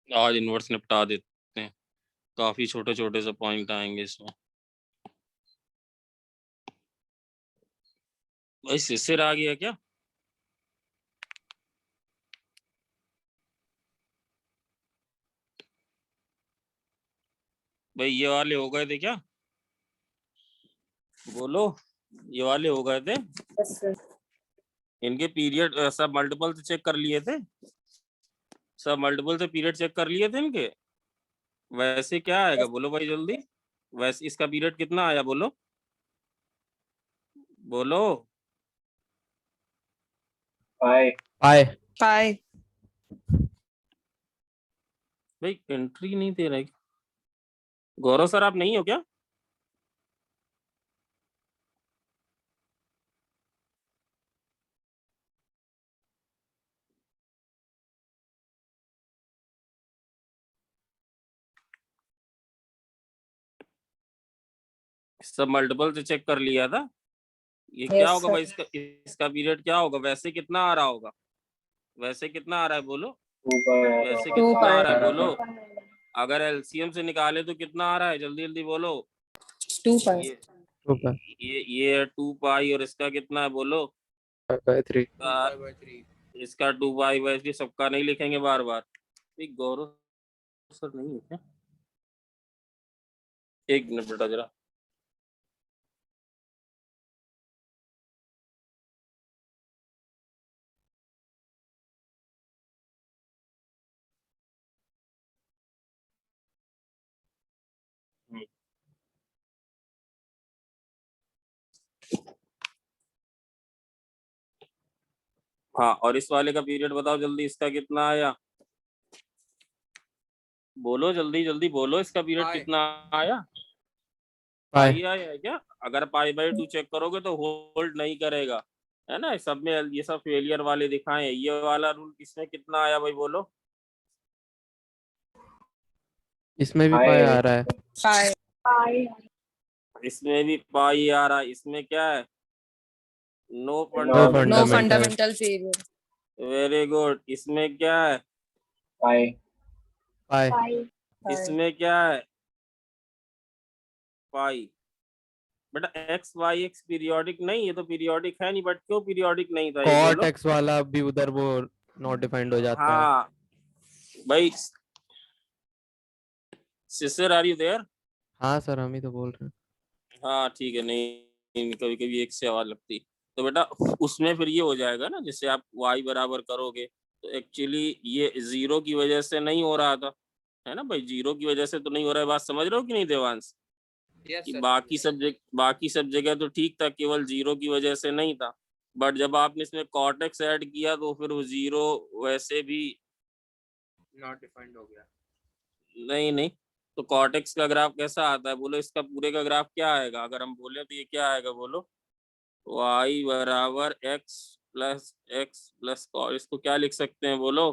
आज इनवर्स निपटा देते हैं, काफी छोटे छोटे से पॉइंट आएंगे इसमें। भाई सिर आ गया क्या? भाई ये वाले हो गए थे क्या? बोलो, ये वाले हो गए थे? इनके पीरियड सब मल्टीपल से चेक कर लिए थे? सब मल्टीपल से पीरियड चेक कर लिए थे इनके? वैसे क्या आएगा बोलो भाई जल्दी, वैसे इसका पीरियड कितना आया बोलो, बोलो। पाई पाई पाई। भाई एंट्री नहीं दे रहा है। गौरव सर आप नहीं हो क्या? सब मल्टीपल से चेक कर लिया था। ये क्या होगा भाई, इसका पीरियड क्या होगा, वैसे कितना आ रहा होगा, वैसे कितना आ रहा है बोलो, वैसे कितना आ रहा है बोलो। अगर एलसीएम से निकाले तो कितना आ रहा है, जल्दी जल्दी बोलो। 2 पाई। ये 2 पाई और इसका कितना है बोलो, 5/3। इसका 2 पाई/3। सबका नहीं लिखेंगे बार बार। गौरव सर नहीं है क्या? एक मिनट बेटा जरा। हाँ, और इस वाले का पीरियड बताओ जल्दी, इसका कितना आया बोलो, जल्दी जल्दी बोलो, इसका पीरियड कितना आया? पाई आया है क्या? अगर पाई/2 चेक करोगे तो होल्ड नहीं करेगा, है ना। सब में ये सब फेलियर वाले दिखाए। ये वाला रूल किसमें कितना आया भाई बोलो? इसमें भी पाई आ रहा है। पाई। इसमें भी पाई आ रहा है। इसमें क्या है? No no fundamental. Fundamental period. Very good. इसमें क्या है? पाई पाई इसमें क्या है? पाई। बेटा एक्स वाई एक्स पीरियोडिक नहीं, ये तो पीरियोडिक है नहीं, बट क्यों पीरियोडिक नहीं था ये कॉट बोलो? एक्स वाला भी उधर वो नॉट डिफाइंड हो जाता है। हाँ भाई, सिस्टर आर यू देयर? हाँ सर, हम ही तो बोल रहे हैं। हाँ ठीक है। नहीं कभी कभी एक से आवाज लगती। तो बेटा उसमें फिर ये हो जाएगा ना, जैसे आप y बराबर करोगे तो एक्चुअली ये 0 की वजह से नहीं हो रहा था, है ना भाई। 0 की वजह से तो नहीं हो रहा है, बात समझ रहे हो कि नहीं देवांश? कि बाकी सब जगह तो ठीक था, केवल 0 की वजह से नहीं था। बट जब आपने इसमें कॉटेक्स ऐड किया तो फिर वो 0 वैसे भी नॉट डिफाइंड हो गया। नहीं। तो कॉटेक्स का ग्राफ कैसा आता है बोलो, इसका पूरे का ग्राफ क्या आएगा? अगर हम बोले तो ये क्या आएगा बोलो, y बराबर एक्स प्लस कॉट। इसको क्या लिख सकते हैं बोलो,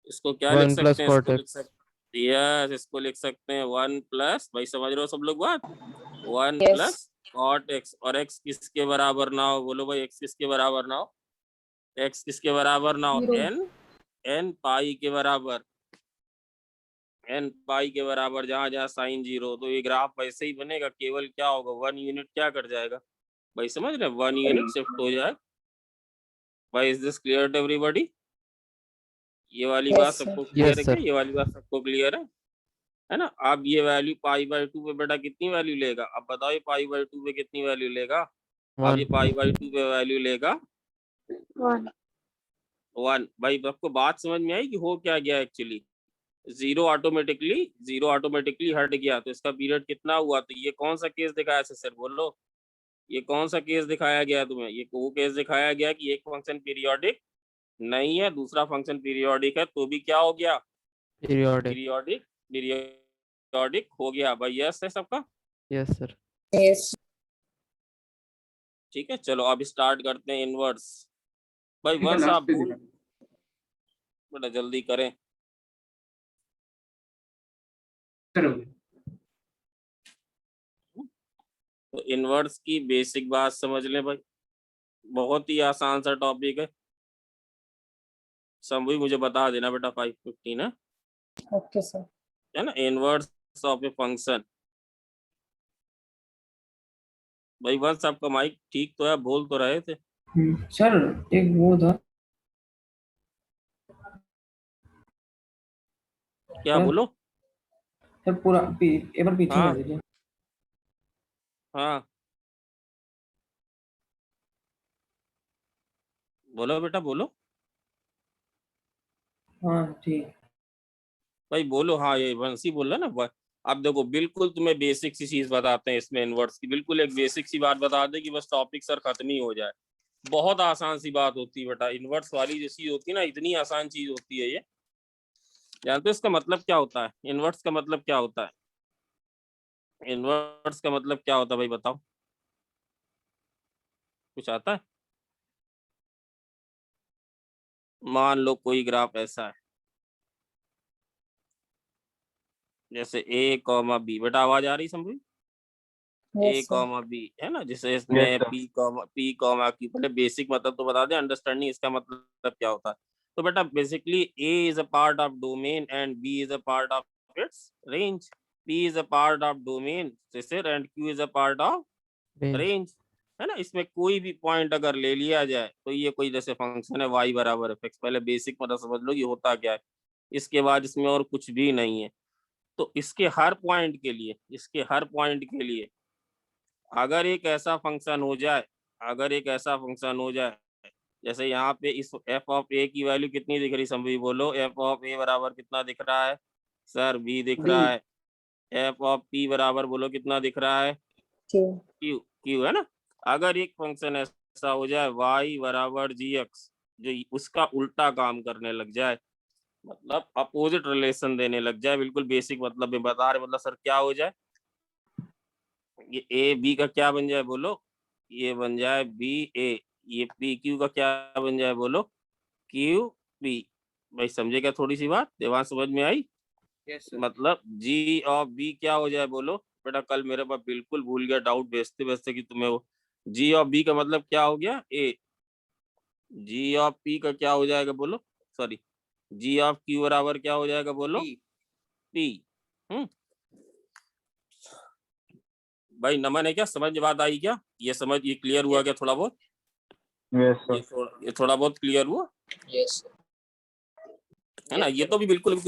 इसको क्या लिख 1 प्लस सकते हैं? कॉट इसको लिख एक्स। सकते यस, इसको लिख सकते हैं 1 प्लस, भाई समझ रहे हो सब लोग बात, 1 Yes. Plus cot x. और एक्स किसके बराबर ना हो बोलो भाई, एक्स किसके बराबर ना हो? एक्स किसके बराबर ना हो? एन पाई के बराबर। एन पाई के बराबर, जहां जहां साइन 0, तो ये ग्राफ वैसे ही बनेगा, केवल क्या होगा 1 यूनिट क्या कर जाएगा भाई, समझ रहे? 1 यूनिट शिफ्ट हो जाए। भाई is this clear to everybody? ये वाली बात सबको क्लियर है क्या? ये वाली बात सबको क्लियर है ना? अब ये वैल्यू पाई/2 पे बेटा कितनी वैल्यू लेगा? अब बताओ ये पाई/2 पे कितनी वैल्यू लेगा? अब ये पाई/2 पे वैल्यू लेगा 1। भाई आपको बात समझ में आई कि हो क्या गया एक्चुअली? 0 ऑटोमेटिकली हट गया, तो इसका पीरियड कितना हुआ? तो ये कौन सा केस दिखाया सर बोलो, ये कौन सा केस दिखाया गया तुम्हें? ये वो केस दिखाया गया कि एक फंक्शन पीरियोडिक नहीं है, दूसरा फंक्शन पीरियोडिक है, तो भी क्या हो गया? पीरियोडिक पीरियोडिक हो गया भाई। यस है सबका? Yes sir. ठीक है, चलो अब स्टार्ट करते हैं इनवर्स। भाई वंश आप भूल बेटा जल्दी करें। तो इनवर्स की बेसिक बात समझ लें भाई, बहुत ही आसान सा टॉपिक है। सब भी मुझे बता देना बेटा 5:15 है। Okay, sir. है ना, इनवर्स ऑफ ए फंक्शन। भाई वंश आपका माइक ठीक तो है, बोल तो रहे थे। सर एक वो था क्या सर, बोलो? सर पूरा एक बार पीछे जा हाँ दीजिए। हाँ बोलो बेटा बोलो। हाँ ठीक। भाई बोलो। हाँ ये वंशी बोल रहा ना। अब देखो बिल्कुल तुम्हें बेसिक सी चीज बताते हैं इसमें इनवर्स की, बिल्कुल एक बेसिक सी बात बता दे कि बस टॉपिक सर खत्म ही हो जाए। बहुत आसान सी बात होती है बेटा, इनवर्स वाली जो चीज होती है ना, इतनी आसान चीज होती है ये। जानते हो इसका मतलब क्या होता है? इनवर्स का मतलब क्या होता है? इनवर्स का मतलब क्या होता है भाई बताओ, कुछ आता है? मान लो कोई ग्राफ ऐसा है, जैसे ए कॉमा बी। बेटा आवाज आ रही समझी? ए Yes, sir. कॉमा बी है ना, जिसे इसमें पी कॉमा क्यू। पहले बेसिक मतलब तो बता दें, अंडरस्टैंडिंग इसका मतलब क्या होता है। तो बेटा basically A is a part of domain and B is a part of its range. P is a part of domain and Q is a part of range. Range. है ना, इसमें कोई भी पॉइंट अगर ले लिया जाए तो ये कोई जैसे फंक्शन है y बराबर एफ एक्स, पहले बेसिक मतलब समझ लो ये होता क्या है। इसके बाद इसमें और कुछ भी नहीं है। तो इसके हर पॉइंट के लिए, इसके हर पॉइंट के लिए अगर एक ऐसा फंक्शन हो जाए, अगर एक ऐसा फंक्शन हो जाए, जैसे यहाँ पे इस एफ ऑफ ए की वैल्यू कितनी दिख रही संभी बोलो? एफ ऑफ ए बराबर कितना दिख रहा है सर? बी दिख बी। रहा है। एफ ऑफ पी बराबर बोलो कितना दिख रहा है? Q. क्यू। क्यू है ना। अगर एक फंक्शन ऐसा हो जाए वाई बराबर जी एक्स, जो उसका उल्टा काम करने लग जाए, मतलब अपोजिट रिलेशन देने लग जाए, बिल्कुल बेसिक मतलब में बता रहे, मतलब सर क्या हो जाए? ये ए बी का क्या बन जाए बोलो? ये बन जाए बी ए। ये पी क्यू का क्या बन जाए बोलो? Q P. भाई समझे क्या थोड़ी सी बात? देवान समझ में आई? Yes sir. मतलब जी ऑफ बी क्या हो जाए बोलो? बेटा कल मेरे पास बिल्कुल भूल गया डाउट भेजते भेजते कि तुम्हें वो जी ऑफ बी का मतलब क्या हो गया? ए। जी ऑफ पी का क्या हो जाएगा बोलो? सॉरी, जी ऑफ क्यू बराबर क्या हो जाएगा बोलो? पी। हम्म। भाई नमन है क्या? समझ में बात आई क्या? ये समझ, ये क्लियर हुआ क्या थोड़ा बहुत? यस ये थोड़ा बहुत क्लियर हुआ यस है ना? ये तो भी बिल्कुल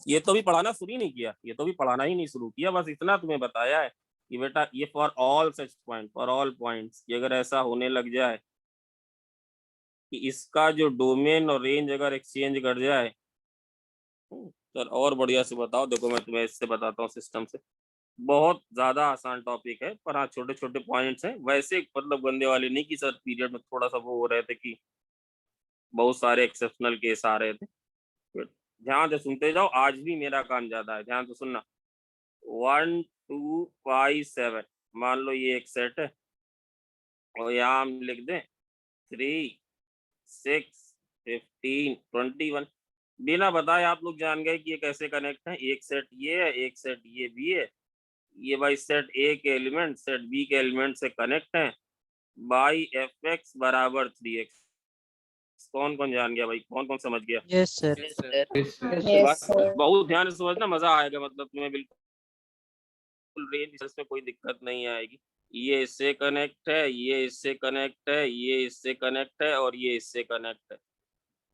ये तो भी पढ़ाना शुरू ही नहीं किया, ये तो भी पढ़ाना ही नहीं शुरू किया, बस इतना तुम्हें बताया है कि बेटा ये for all such point, for all points, कि अगर ऐसा होने लग जाए कि इसका जो डोमेन और रेंज अगर एक्सचेंज कर जाए। सर और बढ़िया से बताओ, देखो मैं तुम्हें इससे बताता हूँ सिस्टम से। बहुत ज्यादा आसान टॉपिक है, पर हाँ छोटे छोटे पॉइंट्स हैं, वैसे मतलब गंदे वाले नहीं कि सर पीरियड में थोड़ा सा वो हो रहे थे कि बहुत सारे एक्सेप्शनल केस आ रहे थे। ध्यान से सुनते जाओ, आज भी मेरा काम ज्यादा है, ध्यान से सुनना। 1 2 5 7, मान लो ये एक सेट है, और यहाँ हम लिख दें 3 6 15 21। बिना बताए आप लोग जान गए कि ये कैसे कनेक्ट है। एक सेट ये है, एक सेट ये भी है। ये भाई सेट ए के एलिमेंट सेट बी के एलिमेंट से कनेक्ट है बाई एफ एक्स बराबर 3x। कौन कौन जान गया भाई? कौन कौन समझ गया? Yes sir. Yes, sir. बहुत ध्यान से समझना, मजा आएगा, मतलब तुम्हें बिल्कुल रेंज में कोई दिक्कत नहीं आएगी। ये इससे कनेक्ट है, ये इससे कनेक्ट है, ये इससे कनेक्ट है, और ये इससे कनेक्ट है।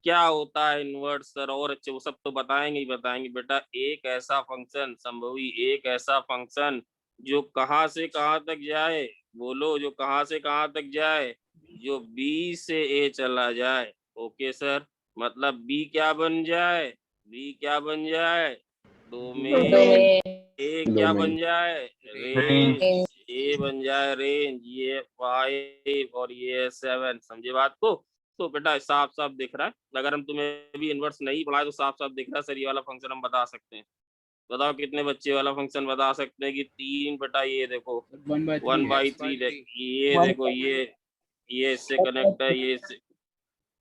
क्या होता है इनवर्स सर? और अच्छे वो सब तो बताएंगे ही बताएंगे बेटा। एक ऐसा फंक्शन संभवी, एक ऐसा फंक्शन जो कहाँ से कहाँ तक जाए बोलो? जो कहाँ से कहाँ तक जाए? जो बी से ए चला जाए। ओके सर, मतलब बी क्या बन जाए? बी क्या बन जाए? डोमेन। Domain. ए क्या बन जाए? रेंज। Range. ए बन जाए रेंज। ये 5 और ये 7। समझे बात को? तो बेटा साफ साफ दिख रहा है, अगर हम तुम्हें भी इनवर्स नहीं पढ़ाए तो साफ साफ दिख रहा है सर, ये वाला फंक्शन हम बता सकते हैं। बताओ कितने बच्चे वाला फंक्शन बता सकते हैं कि 3 बेटा ये देखो 1/3 ये देखो ये इससे कनेक्ट है, ये इससे।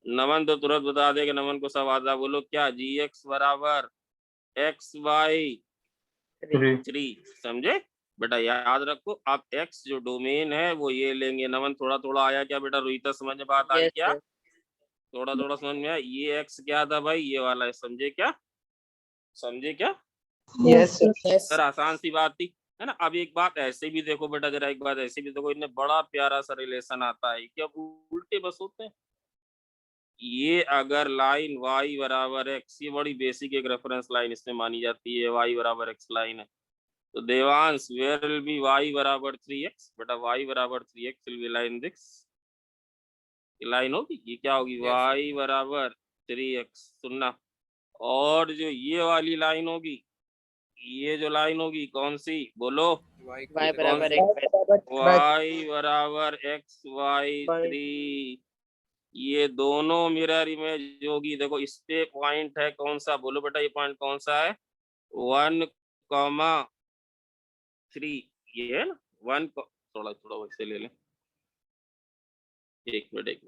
नमन तो तुरंत बता देगा, नमन को सब आता। बोलो क्या? जी एक्स बराबर x/3। समझे बेटा? याद रखो आप, x जो डोमेन है वो ये लेंगे। नमन थोड़ा थोड़ा आया क्या बेटा? रोहिता समझ में बात आई क्या? थोड़ा थोड़ा समझ में आया। ये x क्या था भाई? ये वाला है, समझे क्या? समझे क्या? Yes, sir. Yes. सर आसान सी बात थी, है ना। अब एक बात ऐसे भी देखो बेटा, जरा एक बात ऐसे भी देखो, इनमें बड़ा प्यारा सा रिलेशन आता है कि अब उल्टे बस होते हैं। ये अगर लाइन y बराबर x, ये बड़ी बेसिक एक रेफरेंस लाइन इसमें मानी जाती है, y बराबर x लाइन है, तो Devansh where will be y बराबर 3x, बेटा y बराबर 3x will be line this, line होगी, ये क्या होगी, y बराबर 3x, सुनना। और जो ये वाली लाइन होगी, ये जो लाइन होगी कौन सी बोलो, Y बराबर y बराबर x y 3, ये दोनों मिरर इमेज होगी। देखो इस पे पॉइंट है कौन सा, बोलो बेटा ये पॉइंट कौन सा है, 1,3, ये है ना, थोड़ा थोड़ा वैसे ले लें, एक मिनट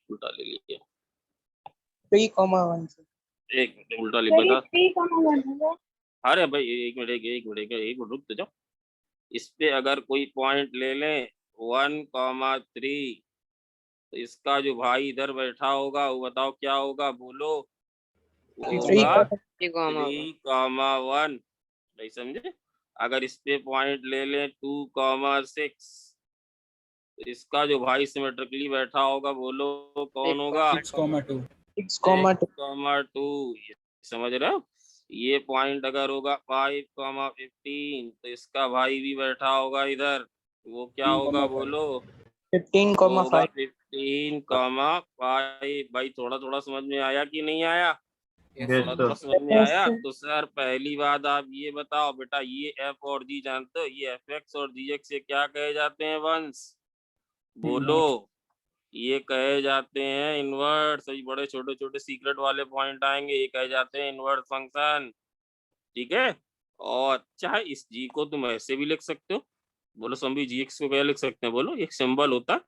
उल्टा ले लीजिए, 3,1. एक मिनट उल्टा लिख बता, अरे भाई एक मिनट रुक तो जाओ। इस पे अगर कोई पॉइंट ले लें 1,3, तो इसका जो भाई इधर बैठा होगा वो बताओ क्या होगा, बोलो, वो होगा 3,1, नहीं समझे। अगर इस पे पॉइंट ले लें 2,6, तो इसका जो भाई सिमेट्रिकली बैठा होगा बोलो कौन होगा, 6,2. 6,2, समझ रहे हो। ये पॉइंट अगर होगा 5,15, तो इसका भाई भी बैठा होगा इधर, वो क्या होगा बोलो, 15,5. 15,5। भाई थोड़ा थोड़ा समझ में आया कि नहीं आया, थोड़ा थोड़ा Yes, समझ में आया। तो सर पहली बात आप ये बताओ बेटा, ये एफ और जी जानते हो, ये एफ एक्स और जी एक्स, ये क्या कहे जाते हैं वंश, बोलो, ये कहे जाते हैं इनवर्स। ये बड़े छोटे छोटे सीक्रेट वाले पॉइंट आएंगे, ये कहे जाते हैं इनवर्स फंक्शन, ठीक है। और चाहे इस जी को तुम ऐसे भी लिख सकते हो, बोलो संभी जी एक्स को क्या लिख सकते हैं, बोलो एक सिंबल होता है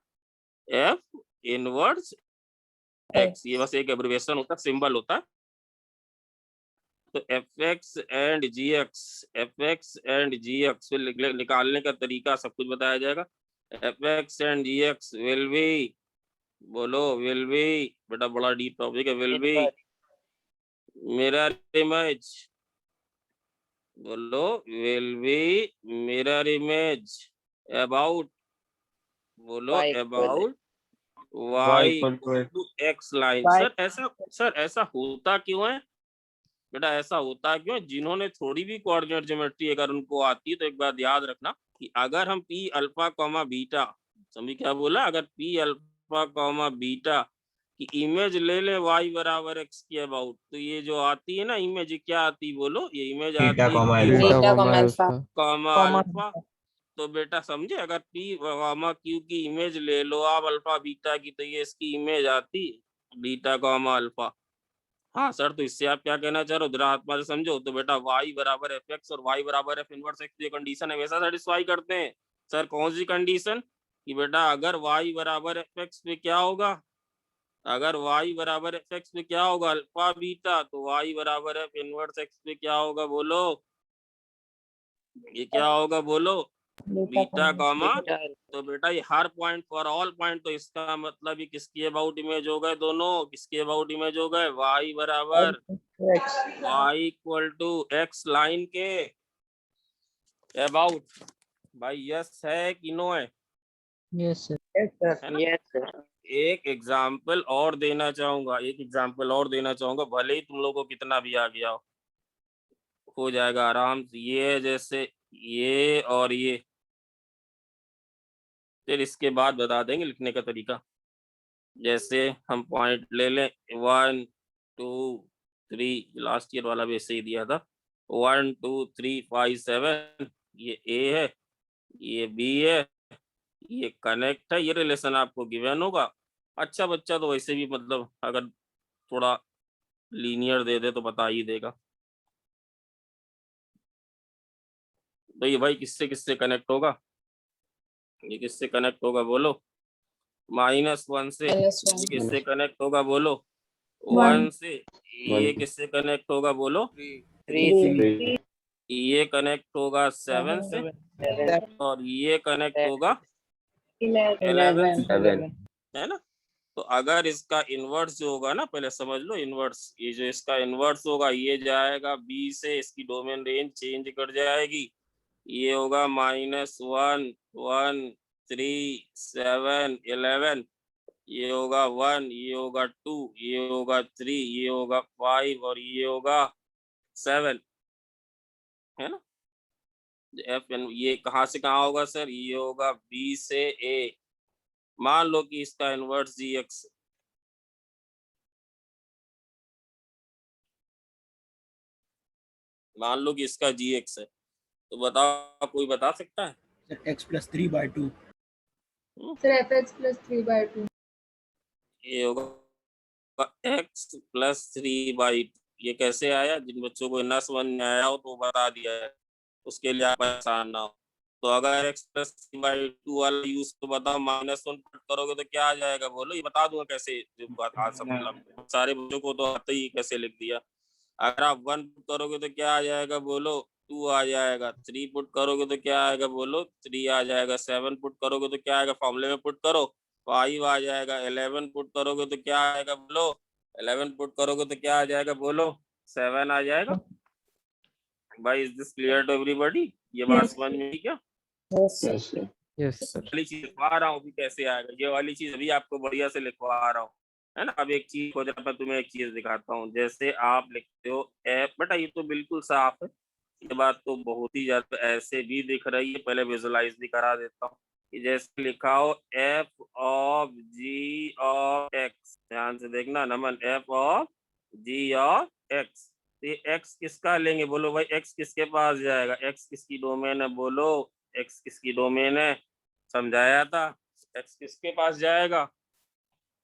एफ इनवर्स एक्स, ये बस एक एब्रिविएशन होता है, सिंबल होता है। तो f x and g x निकालने का तरीका सब कुछ बताया जाएगा। F x and g x will be, बोलो विल बी, बेटा बड़ा डीप टॉपिक है, विल बी मिरर इमेज, बोलो will be mirror image about, बोलो about y equal to x line. Sir ऐसा होता क्यों है बेटा, ऐसा होता क्यों है, जिन्होंने थोड़ी भी कोऑर्डिनेट ज्योमेट्री अगर उनको आती है तो एक बात याद रखना कि अगर हम p अल्फा कॉमा बीटा, समझी क्या बोला, अगर p अल्फा कॉमा बीटा की इमेज ले ले y बराबर x के अबाउट, तो ये जो आती है ना इमेज, क्या आती बोलो, ये इमेज आती है कॉमा अल्फा। तो बेटा समझे, अगर p कॉमा q की इमेज ले लो आप अल्फा बीटा की, तो ये इसकी इमेज आती बीटा कॉमा अल्फा। हाँ सर, तो इससे आप क्या कहना चाह रहे हो, जरा आत्मा से समझो। तो बेटा y बराबर एफ एक्स और y बराबर एफ इनवर्स एक्स, ये कंडीशन हमेशा सेटिस्फाई करते हैं। सर कौन सी कंडीशन, कि बेटा अगर y बराबर एफ एक्स पे क्या होगा, अगर y बराबर एफ एक्स पे क्या होगा अल्फा बीटा, तो y बराबर एफ इनवर्स एक्स पे क्या होगा बोलो, ये क्या होगा बोलो, बीटा कॉमा। तो बेटा ये हर पॉइंट फॉर ऑल पॉइंट, तो इसका मतलब ये किसके अबाउट इमेज हो गए, दोनों किसके अबाउट इमेज हो गए, y बराबर y equal to x line के अबाउट। भाई यस है कि नो है, Yes, sir. है ना। एक एग्जाम्पल और देना चाहूंगा, भले ही तुम लोगों को कितना भी आ गया हो जाएगा आराम से। ये जैसे ये और ये, फिर इसके बाद बता देंगे लिखने का तरीका। जैसे हम पॉइंट ले लें 1 2 3, लास्ट ईयर वाला भी ऐसे ही दिया था, 1 2 3 5 7, ये ए है, ये बी है, ये कनेक्ट है, ये रिलेशन आपको गिवन होगा। अच्छा बच्चा तो वैसे भी मतलब अगर थोड़ा लीनियर दे दे तो बता ही देगा। तो ये भाई किससे किससे कनेक्ट होगा, ये किससे कनेक्ट होगा बोलो, -1 से। ये किससे कनेक्ट होगा बोलो, 1 से। ये किससे कनेक्ट होगा बोलो, 3 से। ये कनेक्ट होगा 7 से, और ये कनेक्ट होगा 11 से, है ना। तो अगर इसका इनवर्स जो होगा ना, पहले समझ लो इनवर्स, ये जो इसका इनवर्स होगा ये जाएगा बी से, इसकी डोमेन रेंज चेंज कर जाएगी, ये होगा -1 1 3 7 11, ये होगा 1, ये होगा 2, ये होगा 3, ये होगा 5 और ये होगा 7, है ना। एफ एन ये कहाँ से कहाँ होगा सर, ये होगा बी से ए। मान लो कि इसका इनवर्स जी एक्स, मान लो कि इसका जी एक्स है, तो बताओ कोई बता सकता है? x + 3/2 सर fx + 3/2 ये होगा x + 3/2। ये कैसे आया? जिन बच्चों को ना समझ में आया हो तो वो बता दिया है, उसके लिए आप परेशान ना हो। तो अगर x + 3/2 वाला यूज तो बताओ, -1 पुट करोगे तो क्या आ जाएगा बोलो? ये बता दूंगा कैसे, जो बात आज सब सारे बच्चों को तो आते ही कैसे लिख दिया। अगर आप 1 पुट करोगे तो क्या आ जाएगा बोलो? 2 आ जाएगा। 3 पुट करोगे तो क्या आएगा बोलो? 3 आ जाएगा। 7 पुट करोगे तो क्या आएगा? फॉर्मूले में पुट करो, 5 आ जाएगा। 11 पुट करोगे तो क्या आएगा बोलो? 11 पुट करोगे तो क्या आ जाएगा बोलो? 7 आ जाएगा। भाई is this clear to everybody? ये बात समझ में आई क्या? Yes yes sir. वाली चीज लिखवा रहा हूँ भी कैसे आएगा, ये वाली चीज अभी आपको बढ़िया से लिखवा रहा हूँ, है ना। अब एक चीज हो जाए, मैं तुम्हें एक चीज दिखाता हूँ। जैसे आप लिखते हो एफ, बेटा ये तो बिल्कुल साफ है, ये बात तो बहुत ही ज्यादा ऐसे भी दिख रही है। पहले विजुलाइज भी करा देता हूँ कि जैसे लिखा हो f of g of x, ध्यान से देखना Naman, f of g of x. ये एक्स किसका लेंगे बोलो भाई? एक्स किसके पास जाएगा? एक्स किसकी डोमेन है बोलो? एक्स किसकी डोमेन है? समझाया था। एक्स किसके पास जाएगा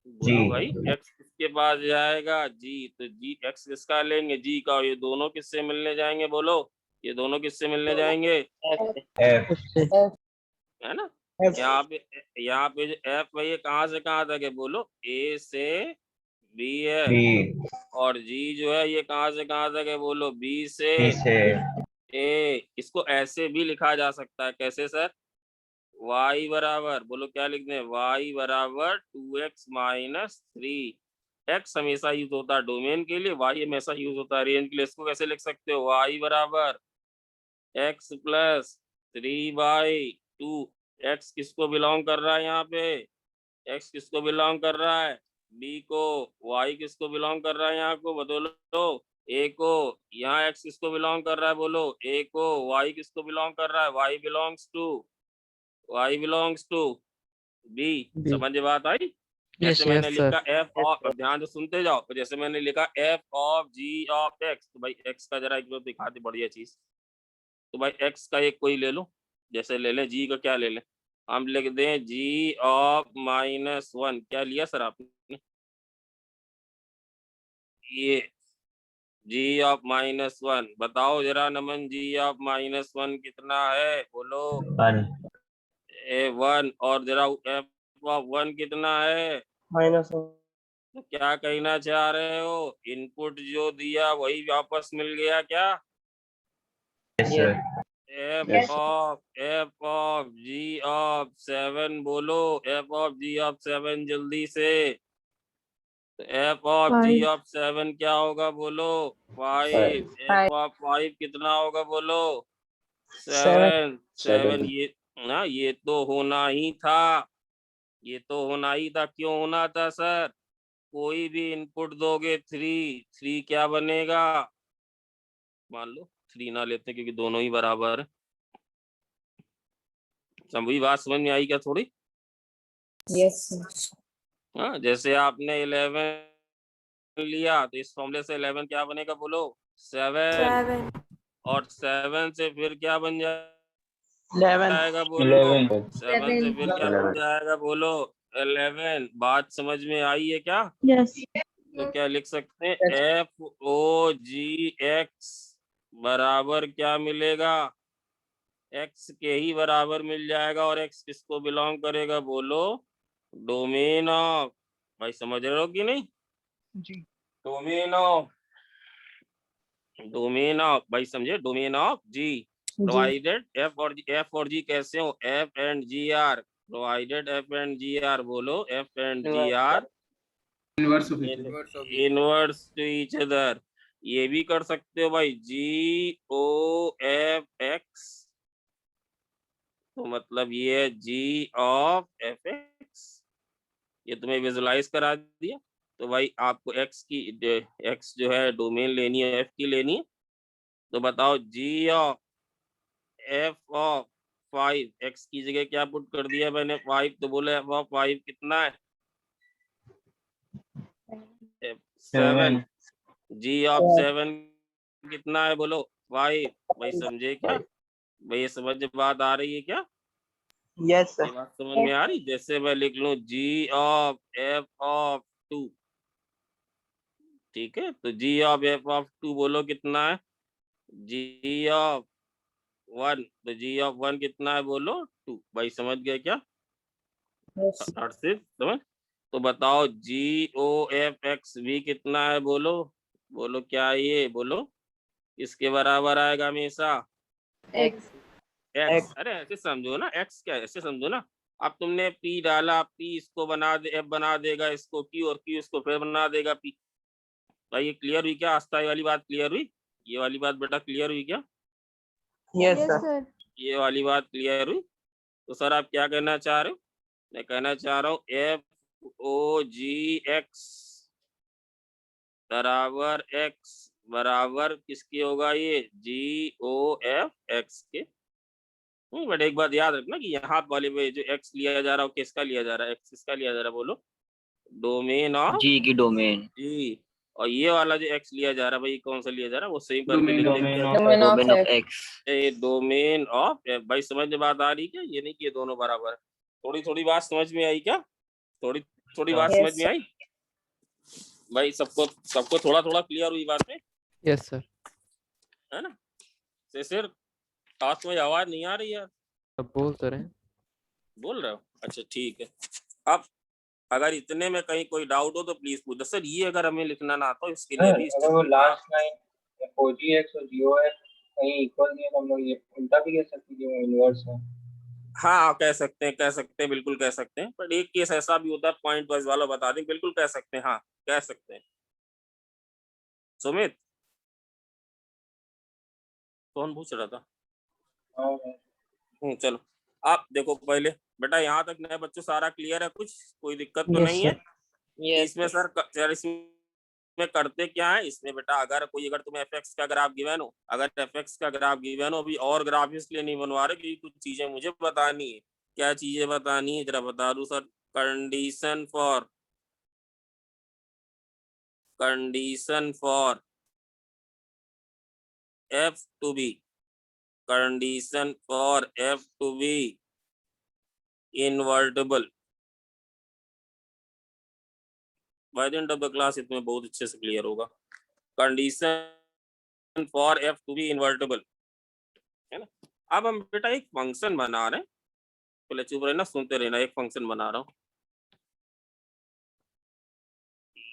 बोलो भाई? एक्स किसके पास जाएगा? जी। तो जी एक्स किसका लेंगे? जी का। और ये दोनों किससे मिलने जाएंगे बोलो? ये दोनों किससे मिलने जाएंगे? है ना। यहाँ पे जो एफ है ये कहाँ से कहाँ तक है बोलो? ए से बी है। और जी जो है ये कहाँ से कहाँ तक है बोलो? बी से ए। इसको ऐसे भी लिखा जा सकता है, कैसे सर? y बराबर, बोलो क्या लिख दें? y बराबर 2x - 3। x हमेशा यूज होता है डोमेन के लिए, y हमेशा यूज होता है रेंज के लिए। इसको कैसे लिख सकते हो? y बराबर x + 3/2। x किसको बिलोंग कर रहा है यहाँ पे? x किसको बिलोंग कर रहा है? b को। y किसको बिलोंग कर रहा है यहाँ को? बदलो a को। यहाँ x किसको बिलोंग कर रहा है बोलो? a को। y किसको बिलोंग कर रहा है? y belongs to B. समझ में बात आई? जैसे मैंने yes, लिखा एफ ऑफ, ध्यान से सुनते जाओ, तो जैसे मैंने लिखा f of g of x, तो भाई एक्स का जरा एक बार दिखा दे बढ़िया चीज। तो भाई एक्स का एक कोई ले लो, जैसे ले लें जी का, क्या ले लें हम? लिख दें जी ऑफ -1। क्या लिया सर आपने? ये जी ऑफ -1। बताओ जरा नमन, जी ऑफ -1 कितना है बोलो? 1। और जरा एफ ऑफ 1 कितना है? -1 तो क्या कहना चाह रहे हो? इनपुट जो दिया वही वापस मिल गया क्या? एफ ऑफ जी ऑफ 7 बोलो। एफ ऑफ जी ऑफ 7 जल्दी से। तो एफ ऑफ जी ऑफ 7 क्या होगा बोलो? 5। एफ ऑफ 5 कितना होगा बोलो? 7। 7 ये ना, ये तो होना ही था, ये तो होना ही था। क्यों होना था सर? कोई भी इनपुट दोगे 3 क्या बनेगा? मान लो 3 ना लेते क्योंकि दोनों ही बराबर है। सभी बात समझ में आई क्या थोड़ी? यस हाँ, जैसे आपने 11 लिया तो इस फॉर्मूले से 11 क्या बनेगा बोलो? 7। और 7 से फिर क्या बन जाएगा बोलो? 7 से फिर क्या बन जाएगा बोलो? 11। बात समझ में आई है क्या? यस तो क्या लिख सकते हैं? FOGX बराबर क्या मिलेगा? x के ही बराबर मिल जाएगा। और x किसको बिलोंग करेगा बोलो? Domain of. भाई समझ रहे हो कि नहीं? जी डोमेन ऑफ भाई समझे? Domain of g provided f और जी कैसे हो? F and g are provided. F and g are बोलो, f and g are Inverse of inverse to each other. ये भी कर सकते हो भाई, GOF(x), तो मतलब ये है G(f(x), ये तुम्हें विजुलाइज करा दिया। तो भाई आपको x जो है डोमेन लेनी है, f की लेनी है। तो बताओ G(f(5), x की जगह क्या पुट कर दिया मैंने 5, तो बोले f(5) कितना है? 7। G(7) कितना है बोलो? 5। भाई समझे क्या? भाई ये समझ बात आ रही है क्या? Yes, ये sir. बात समझ में आ रही? जैसे मैं लिख लूं G(f(2), ठीक है, तो G(f(2) बोलो कितना है? G(1), तो G(1) कितना है बोलो? 2। भाई समझ गए क्या? Yes. अर्षित समझ? तो बताओ GOF(x) भी कितना है बोलो? बोलो क्या है ये? बोलो किसके बराबर आएगा हमेशा? X. x। अरे ऐसे समझो ना, x क्या है, ऐसे समझो ना। अब तुमने p डाला, p इसको बना दे, f बना देगा इसको q, और q इसको फिर बना देगा p। भाई ये क्लियर हुई क्या? आस्था वाली बात क्लियर हुई? ये वाली बात बेटा क्लियर हुई क्या? Yes, sir. ये वाली बात क्लियर हुई? तो सर आप क्या कहना चाह रहे हो? मैं कहना चाह रहा हूँ FOGX बराबर x बराबर किसके होगा? ये GOFX के। बट एक बात याद रखना कि यहाँ वाले में जो x लिया जा रहा है, किसका लिया जा रहा है? x किसका लिया जा रहा है बोलो? डोमेन ऑफ G की डोमेन. जी। और ये वाला जो x लिया जा रहा है भाई, कौन सा लिया जा रहा है? वो सेम करके लिख Domain देंगे। of Domain of Domain of F. X. Domain of f। भाई समझ में बात आ रही क्या? ये नहीं कि ये दोनों बराबर है। थोड़ी थोड़ी बात समझ में आई क्या? थोड़ी थोड़ी बात समझ Yes. में आई भाई? सबको थोड़ा थोड़ा क्लियर हुई बात में, यस सर। है ना? सिर पास में आवाज नहीं आ रही यार। अब बोल तो रहे हैं। बोल रहे हो? अच्छा ठीक है। अब अगर इतने में कहीं कोई डाउट हो तो प्लीज पूछो। सर ये अगर हमें लिखना ना आता, इसके लिए भी अगर वो लास्ट लाइन OGX और GOX कहीं इक्वल नहीं है तो हम लोग ये उल्टा भी कह सकते हैं कि वो इनवर्स है। हाँ कह सकते हैं, बिल्कुल कह सकते हैं। पर एक केस ऐसा भी होता है, पॉइंट वाइज वाला बता दें, बिल्कुल कह सकते हैं। हाँ कह सकते हैं। सुमित कौन पूछ रहा था? हाँ, चलो आप देखो पहले बेटा, यहाँ तक नए बच्चों सारा क्लियर है? कुछ कोई दिक्कत तो Yes, नहीं है? Yes. इसमें सर इसमें करते क्या है इसमें बेटा? अगर तुम्हें fx का ग्राफ गिवन हो, अगर fx का ग्राफ गिवन हो, अभी और ग्राफ इसलिए नहीं बनवा रहे क्योंकि कुछ चीजें मुझे बतानी है। क्या चीजें बतानी है जरा बता दूं sir? Condition for f to be, condition for f to be invertible. By the end of the class इसमें बहुत अच्छे से क्लियर होगा। Condition for f to be invertible, है ना? अब हम बेटा एक फंक्शन बना रहे हैं, पहले चुप रहना, सुनते रहना। एक फंक्शन बना रहा हूँ,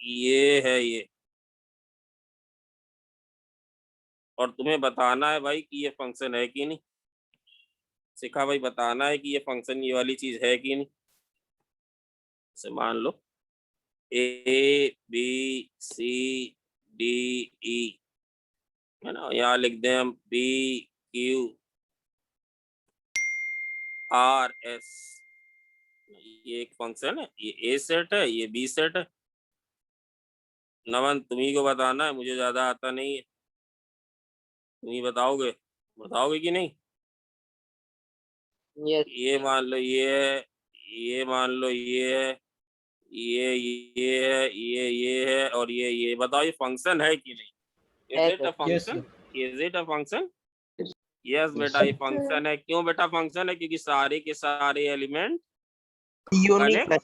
ये है ये, और तुम्हें बताना है भाई कि ये फंक्शन है कि नहीं। सिखा भाई, बताना है कि ये फंक्शन, ये वाली चीज है कि नहीं। से मान लो ABCDE, है ना? यहाँ लिख दें हम PQRS। ये एक फंक्शन है, ये ए सेट है, ये बी सेट है। नमन तुम्ही को बताना है, मुझे ज्यादा आता नहीं है। तुम ही बताओगे कि नहीं? Yes. ये मान लो ये मान लो ये है, ये है, और ये बताओ ये फंक्शन है कि नहीं? Is it a function? Is it a function? Yes बेटा ये फंक्शन है। क्यों बेटा फंक्शन है? क्योंकि सारे के सारे एलिमेंट Unique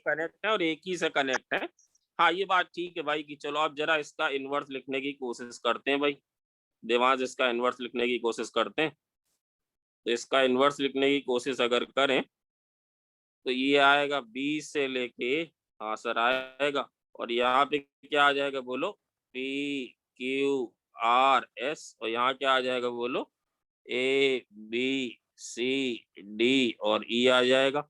कनेक्ट है और एक ही से कनेक्ट है। हाँ ये बात ठीक है भाई कि चलो अब जरा इसका इनवर्स लिखने की कोशिश करते हैं भाई। दिमाग इसका इनवर्स लिखने की कोशिश करते हैं। तो इसका इनवर्स लिखने की कोशिश अगर करें तो ये आएगा बी से लेके, हाँ सर आएगा, और यहाँ पे क्या आ जाएगा बोलो? PQRS, और यहाँ क्या आ जाएगा बोलो? ABCD और E आ जाएगा,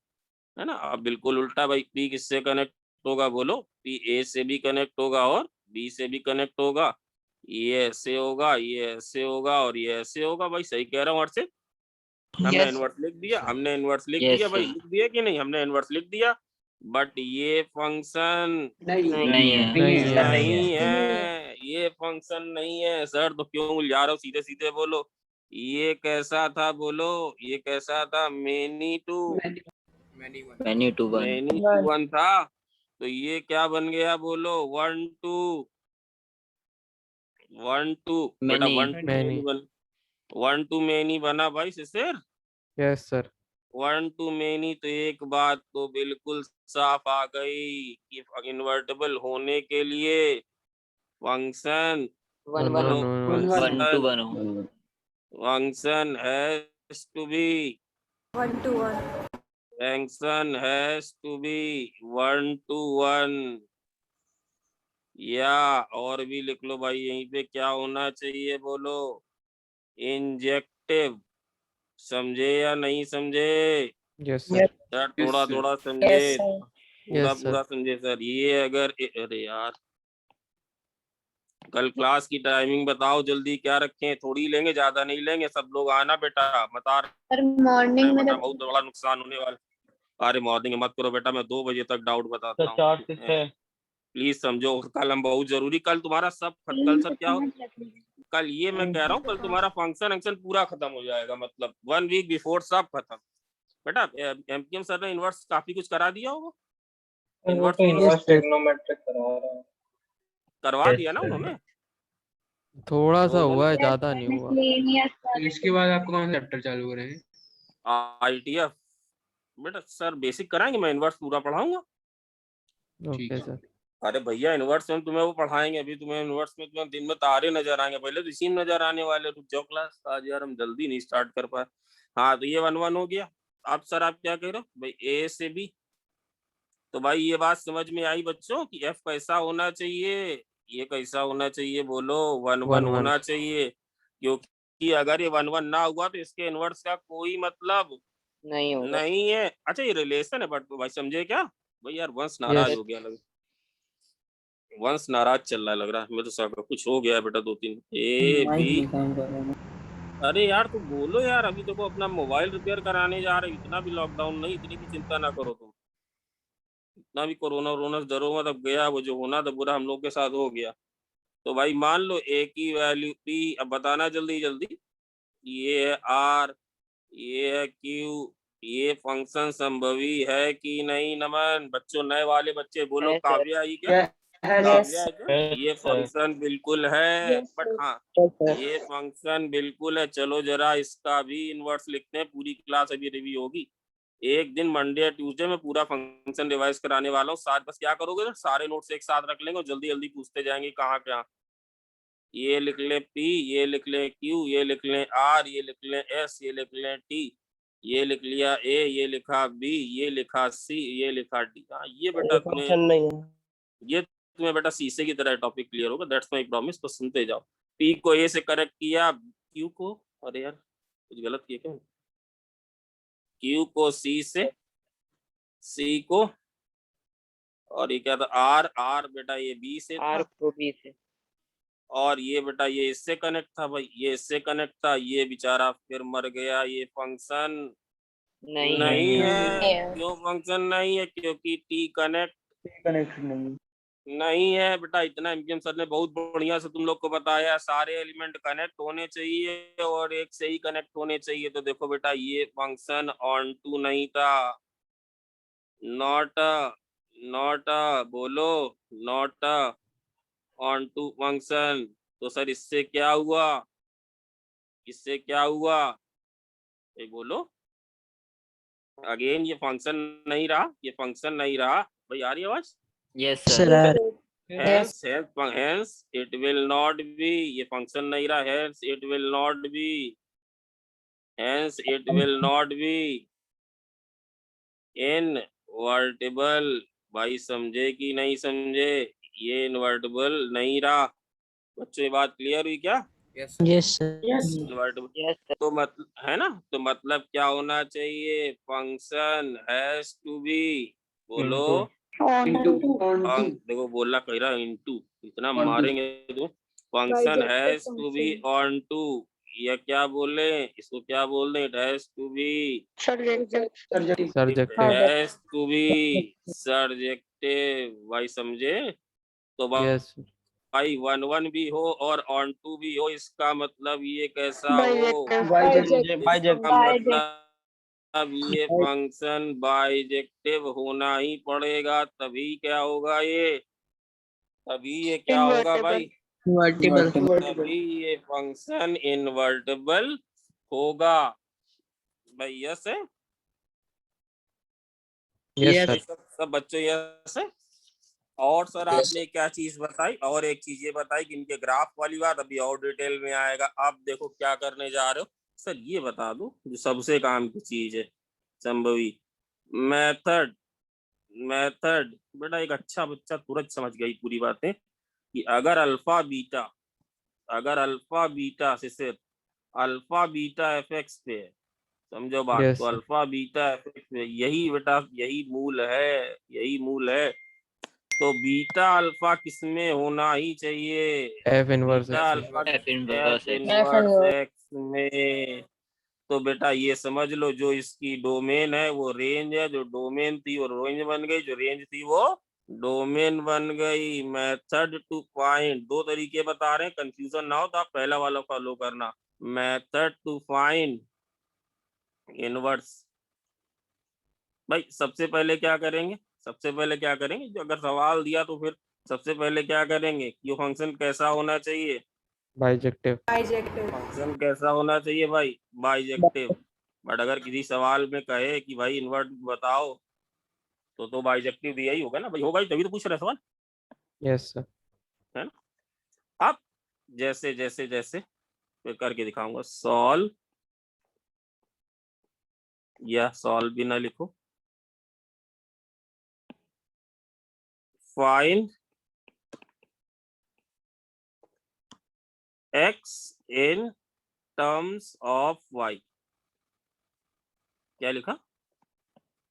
है ना? अब बिल्कुल उल्टा भाई, P किससे कनेक्ट होगा बोलो? पी ए से भी कनेक्ट होगा और बी से भी कनेक्ट होगा। ये ऐसे होगा, ये ऐसे होगा और ये ऐसे होगा। भाई सही कह रहा हूँ हर्षित? हमने Yes. इनवर्स लिख दिया, हमने इनवर्स लिख Yes, दिया भाई, sir. लिख दिया कि नहीं? हमने इनवर्स लिख दिया। बट ये फंक्शन नहीं है नहीं है। नहीं है, ये फंक्शन नहीं है सर। तो क्यों उलझा रहे हो? सीधे सीधे बोलो। ये कैसा था बोलो? ये कैसा था? Many to many to one. Many to one था। तो ये क्या बन गया बोलो? 1 2 1 2 बेटा, Many. 1 2 Many. मेनी 1 2 मेनी बना भाई सिस्टर। Yes, sir. 1 2 मेनी। तो एक बात तो बिल्कुल साफ आ गई कि इन्वर्टेबल होने के लिए function One One, one. one, one. One to one. function has to be 1 to 1. function has to be 1 to 1। या और भी लिख लो भाई, यहीं पे क्या होना चाहिए बोलो? इंजेक्टिव। समझे या नहीं समझे? Yes, sir. सर थोड़ा थोड़ा समझे, पूरा Yes, sir. पूरा समझे सर। ये अगर अरे यार, कल क्लास की टाइमिंग बताओ जल्दी, क्या रखें? थोड़ी लेंगे, ज्यादा नहीं लेंगे। सब लोग आना बेटा, मत आ सर मॉर्निंग में बेटा, बहुत बड़ा नुकसान होने वाला। अरे मॉर्निंग में मत करो बेटा, मैं 2 बजे तक डाउट बताता हूँ। 4 से 6 प्लीज समझो, कल हम बहुत जरूरी, कल तुम्हारा सब कल सर क्या हो, कल ये मैं कह रहा हूँ, कल तुम्हारा फंक्शन एक्शन पूरा खत्म हो जाएगा। मतलब 1 वीक बिफोर सब खत्म। बेटा एमपीएम सर ने इनवर्स काफी कुछ करा दिया होगा। वो इनवर्स तो इनवर्स ट्रिग्नोमेट्रिक करा रहा है। करवा दिया ना उन्होंने। थोड़ा सा नॉर्मल हुआ है, ज्यादा नहीं हुआ। इसके बाद आपको कौन सा चैप्टर चालू हो रहे हैं? आईटीएफ। बेटा सर बेसिक कराएंगे, मैं इनवर्स पूरा पढ़ाऊंगा। Okay, sir. अरे भैया इनवर्स में तुम्हें वो पढ़ाएंगे, अभी तुम्हें इनवर्स में तुम्हें दिन में तारे नजर आएंगे, पहले तो इसी में नजर आने वाले। रुक जाओ क्लास, आज यार हम जल्दी नहीं स्टार्ट कर पाए। हाँ तो ये 1 1 हो गया। अब सर आप क्या कह रहे हो भाई? ए से बी। तो भाई ये बात समझ में आई बच्चों कि एफ कैसा होना चाहिए? ये कैसा होना चाहिए बोलो? 1 1 1, 1. होना चाहिए। क्योंकि अगर ये 1 1 ना हुआ तो इसके इनवर्स का कोई मतलब नहीं होगा। नहीं है। अच्छा ये रिलेशन है, बट भाई समझे क्या? भाई यार वंश नाराज Yes. हो गया, लग वंश नाराज चल रहा है लग रहा है। मैं तो सब कुछ हो गया है बेटा। 2 3 ए बी। अरे यार तू बोलो यार, अभी देखो अपना मोबाइल रिपेयर कराने जा रहे, इतना भी लॉकडाउन नहीं, इतनी भी चिंता ना करो तुम। इतना भी कोरोना वोरोना से डरो मत। अब गया वो जो होना था बुरा हम लोग के साथ हो गया। तो भाई मान लो ए की वैल्यू पी। अब बताना जल्दी जल्दी। ये है आर, ये है क्यू। ये फंक्शन संभवी है कि नहीं? नमन बच्चों, नए वाले बच्चे बोलो। है, सर। काव्या आई क्या? काव्या है क्या? ये फंक्शन बिल्कुल है। बट हाँ ये फंक्शन बिल्कुल है। चलो जरा इसका भी इनवर्स लिखते हैं। पूरी क्लास अभी रिव्यू होगी। एक दिन मंडे या ट्यूसडे में पूरा फंक्शन रिवाइज कराने वाला हूँ। साथ बस क्या करोगे ना, सारे नोट्स एक साथ रख लेंगे और जल्दी जल्दी पूछते जाएंगे कहाँ क्या। ये लिख ले पी, ये लिख ले क्यू, ये लिख ले आर, ये लिख ले एस, ये लिख ले टी, ये लिख लिया ए, ये लिखा बी, ये लिखा सी, ये लिखा डी। हाँ ये बेटा तुम्हें नहीं है। ये तुम्हें बेटा शीशे की तरह टॉपिक क्लियर होगा। That's my promise. तो सुनते जाओ। पी को ए से करेक्ट किया, क्यू को, अरे यार कुछ गलत किया क्या? क्यू को सी से, सी को, और ये क्या था आर, आर बेटा ये बी से आर था, को बी से। और ये बेटा ये इससे कनेक्ट था भाई, ये इससे कनेक्ट था। ये बेचारा फिर मर गया। ये फंक्शन नहीं है। क्यों फंक्शन नहीं है? क्योंकि टी कनेक्ट नहीं है बेटा। इतना एमपीएम सर ने बहुत बढ़िया से तुम लोग को बताया। सारे एलिमेंट कनेक्ट होने चाहिए और एक से ही कनेक्ट होने चाहिए। तो देखो बेटा ये फंक्शन ऑन टू नहीं था, नॉट नॉट बोलो, नॉट ऑन टू फंक्शन। तो सर इससे क्या हुआ? इससे क्या हुआ? ये बोलो अगेन। ये फंक्शन नहीं रहा, ये फंक्शन नहीं रहा भाई। आ रही आवाज? Yes sir. Hence it will not be। ये फंक्शन नहीं रहा, hence it will not be, hence it will not be invertible। भाई समझे कि नहीं समझे? ये इन्वर्टिबल नहीं रहा। बच्चों ये बात क्लियर हुई क्या? Yes sir. Invertible yes sir. तो मतलब है ना। तो मतलब क्या होना चाहिए? फंक्शन हैज टू बी, बोलो देखो बोला कह रहा इंटू, इतना On to. मारेंगे तो function Bijective has to be function. Onto, या क्या बोले इसको, क्या बोल दें, it has to be, Surgery. Surjective. Has to be surjective, भाई समझे? तो Yes. भाई 1 1 भी हो और ऑन टू भी हो, इसका मतलब ये कैसा हो, Bijective इसका function. मतलब ये फंक्शन बाइजेक्टिव होना ही पड़ेगा, तभी क्या होगा ये, तभी ये क्या होगा भाई, तभी ये फंक्शन इनवर्टेबल होगा। भाई यस है? Yes, sir. सब बच्चों यस है? और सर आपने क्या चीज बताई, और एक चीज ये बताई कि इनके ग्राफ वाली बात अभी और डिटेल में आएगा। आप देखो क्या करने जा रहे हो सर, ये बता दो जो सबसे काम की चीज है, संभवी मेथड। मेथड बेटा एक अच्छा बच्चा तुरंत समझ गई पूरी बातें कि अगर अल्फा बीटा से सिर्फ अल्फा बीटा एफएक्स पे है, समझो बात, Yes, तो sir. अल्फा बीटा एफएक्स पे यही बेटा यही मूल है, यही मूल है। तो बीटा अल्फा किसमें होना ही चाहिए, F inverse beta X. Alpha F inverse F X. Inverse x में। तो बेटा ये समझ लो जो इसकी डोमेन है वो रेंज है, जो डोमेन थी वो रेंज बन गई, जो रेंज थी वो डोमेन बन गई। मेथड टू फाइंड, दो तरीके बता रहे हैं, कंफ्यूजन ना हो तो आप पहला वाला फॉलो करना। मेथड टू फाइंड इनवर्स, भाई सबसे पहले क्या करेंगे, सबसे पहले क्या करेंगे, जो अगर सवाल दिया तो फिर सबसे पहले क्या करेंगे, ये फंक्शन कैसा होना चाहिए, Bijective. Bijective. फंक्शन कैसा होना चाहिए भाई, बाइजेक्टिव। बट अगर किसी सवाल में कहे कि भाई इन्वर्ट बताओ तो बाइजेक्टिव दिया ही होगा ना भाई, होगा ही, तभी तो पूछ रहे सवाल, Yes, sir. है ना। अब जैसे जैसे जैसे मैं करके दिखाऊंगा, सॉल्व, या सॉल्व भी ना लिखो, find x in terms of y, क्या लिखा,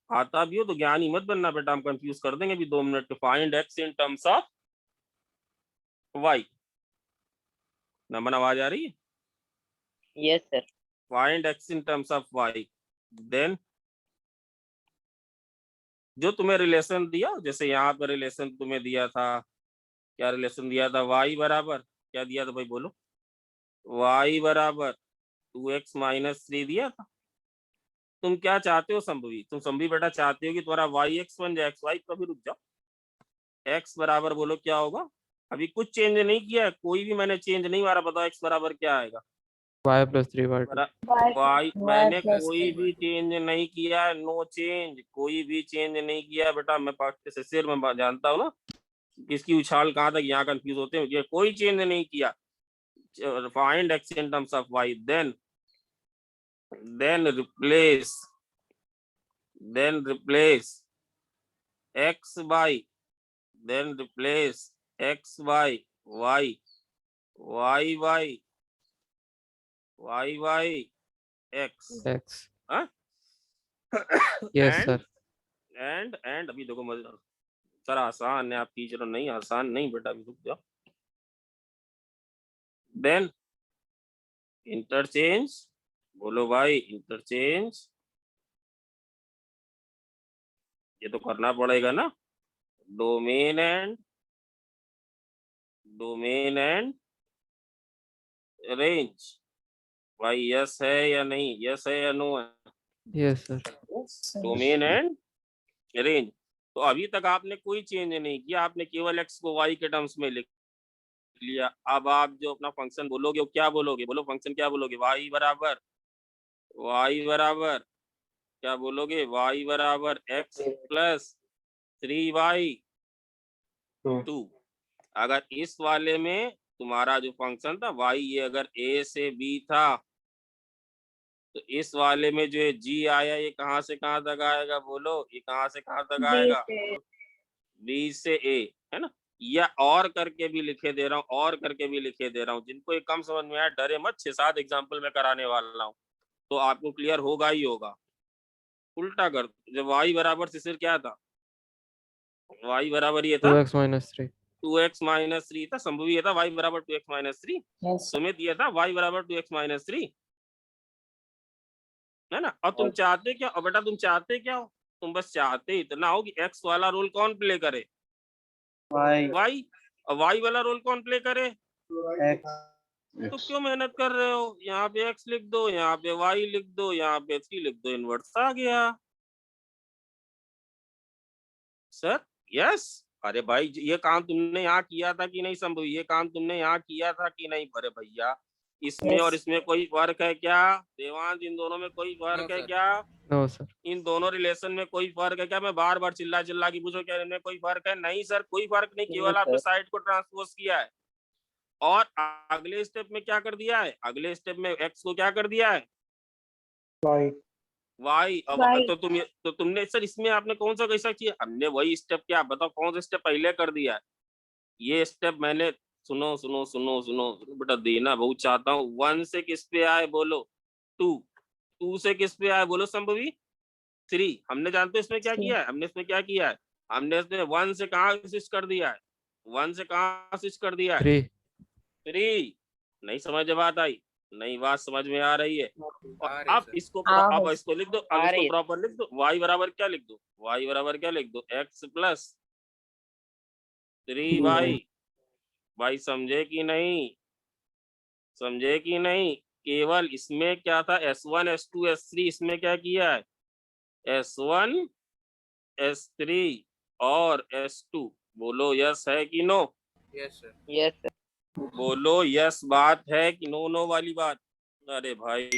आता भी हो तो ज्ञानी मत बनना बेटा, हम कंफ्यूज कर देंगे भी 2 minute. Find x in terms of y, Naman आवाज आ रही है? Yes, sir. Find x in terms of y, then जो तुम्हें रिलेशन दिया, जैसे यहाँ पर रिलेशन तुम्हें दिया था, क्या रिलेशन दिया था, y बराबर क्या दिया था भाई बोलो, y बराबर 2x माइनस 3 दिया था। तुम क्या चाहते हो संभवी, तुम संभवी बेटा चाहते हो कि तुम्हारा वाई एक्स बन जाए, एक्स वाई, कभी रुक जाओ, एक्स बराबर बोलो क्या होगा, अभी कुछ चेंज नहीं किया है, कोई भी मैंने चेंज नहीं मारा, बताओ एक्स बराबर क्या आएगा, Y plus 3/2. वाई मैंने कोई भी चेंज नहीं किया है, नो चेंज, कोई भी चेंज नहीं किया बेटा, मैं सिर में जानता हूँ ना इसकी उछाल कहाँ तक, यहाँ कंफ्यूज होते हैं, कोई चेंज नहीं किया। Find x in terms of y, then replace x by, then replace x by y, y by x, X. हाँ? Yes, sir. and अभी देखो मजेदार सर, आसान है, आप टीचर नहीं, आसान नहीं बेटा, अभी रुक जाओ। देन इंटरचेंज, बोलो भाई इंटरचेंज, ये तो करना पड़ेगा ना, डोमेन एंड रेंज, भाई यस है या नहीं, यस है या नो है, Yes, sir. Domain and range. तो अभी तक आपने कोई चेंज नहीं किया, आपने केवल x को y के टर्म्स में लिख लिया। अब आप जो अपना फंक्शन बोलोगे वो क्या बोलोगे, बोलो फंक्शन क्या बोलोगे, y बराबर क्या बोलोगे, y बराबर x प्लस 3y2। अगर इस वाले में तुम्हारा जो फंक्शन था y, ये अगर a से b था, तो इस वाले में जो g आया ये कहाँ से कहाँ तक आएगा, बोलो ये कहाँ से कहाँ तक आएगा, b से a, है ना। या और करके भी लिखे दे रहा हूँ, और करके भी लिखे दे रहा हूँ, जिनको ये कम समझ में आया डरे मत, 6-7 एग्जाम्पल में कराने वाला हूँ तो आपको क्लियर होगा ही होगा। उल्टा कर, जब y बराबर से सिर्फ क्या था, y बराबर ये था 2x minus 3. 2x माइनस 3 था, संभव ये था y बराबर 2x माइनस 3, सुमित ये था y बराबर 2x माइनस 3, है ना। और तुम चाहते क्या, और बेटा तुम चाहते क्या हो, तुम बस चाहते इतना हो कि x वाला रोल कौन प्ले करे, y, और y वाला रोल कौन प्ले करे, तो क्यों मेहनत कर रहे हो, यहाँ पे x लिख दो, यहाँ पे y लिख दो, यहाँ पे 3 लिख दो, इनवर्स आ गया सर। यस, अरे भाई ये काम तुमने यहाँ किया था कि नहीं संभव, ये काम तुमने यहाँ किया था कि नहीं, अरे भैया इसमें और इसमें कोई फर्क है क्या देवांश, इन दोनों में कोई फर्क है क्या, No, sir. इन दोनों रिलेशन में कोई फर्क है क्या, मैं बार बार चिल्ला चिल्ला के पूछो क्या इनमें कोई फर्क है, नहीं सर कोई फर्क नहीं, केवल आपने साइड को ट्रांसपोज किया है और अगले स्टेप में क्या कर दिया है, अगले स्टेप में x को क्या कर दिया है, y। अब Y। तो तुमने सर इसमें आपने कौन सा कैसा किया, हमने वही स्टेप, क्या बताओ कौन सा स्टेप पहले कर दिया है, ये स्टेप मैंने, सुनो सुनो सुनो सुनो बेटा, देना बहुत चाहता हूँ। 1 से किस पे आए बोलो 2, 2 से किस पे आए बोलो संभवी 3, हमने जानते इसमें क्या किया है, हमने इसमें क्या किया है, हमने इसमें 1 से कहाँ स्विच कर दिया है, 1 से कहाँ स्विच कर दिया है 3. 3, नहीं समझ बात आई, नहीं बात समझ में आ रही है। और आ रही अब सर। इसको हाँ, अब इसको लिख दो, अब आ इसको रही है। प्रॉपर लिख दो, y बराबर क्या लिख दो, y बराबर क्या लिख दो, x प्लस 3y, भाई समझे कि नहीं, समझे कि नहीं, केवल इसमें क्या था S1 S2 S3, इसमें क्या किया है S1 S3 और S2, बोलो यस है कि no, yes sir. Yes sir. बोलो यस बात है कि नो, नो वाली बात, अरे भाई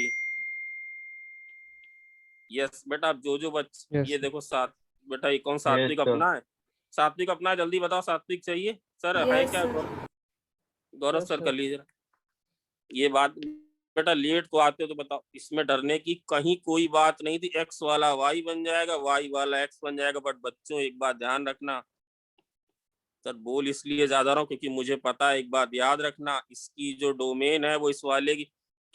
यस बेटा। अब जो बच्चे Yes, ये sir. देखो सात, बेटा ये कौन सात्विक अपना है, सात्विक अपना है, जल्दी बताओ सात्विक चाहिए सर है Yes, क्या, sir. गौरव सर कर लीजिए ये बात, बेटा लेट तो आते हो तो बताओ, इसमें डरने की कहीं कोई बात नहीं थी, एक्स वाला वाई बन जाएगा, वाई वाला एक्स बन जाएगा, बट बच्चों एक बात ध्यान रखना, सर बोल इसलिए ज्यादा रहा हूँ क्योंकि मुझे पता है, एक बात याद रखना, इसकी जो डोमेन है वो इस वाले की,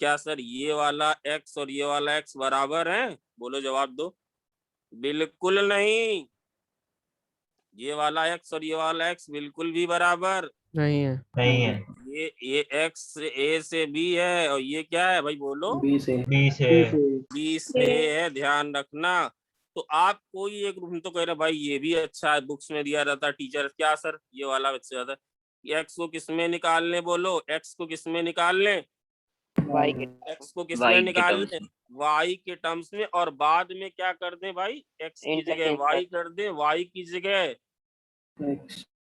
क्या सर ये वाला एक्स और ये वाला एक्स बराबर है, बोलो जवाब दो, बिल्कुल नहीं, ये वाला एक्स और ये वाला एक्स बिल्कुल भी बराबर नहीं है. ये एक्स ए से बी है और ये क्या है भाई बोलो, बी से 20 है, ध्यान रखना। तो आप कोई एक रूम तो कह रहे भाई ये भी अच्छा है, बुक्स में दिया रहता टीचर, क्या सर ये वाला अच्छा ज्यादा, एक्स को किसमें निकालने बोलो, एक्स को किसमें निकालने, वाई के एक्स को किसमें Y के निकालने, terms वाई के टर्म्स में, और बाद में क्या कर दे भाई, एक्स की जगह Interchange वाई कर दे, वाई की जगह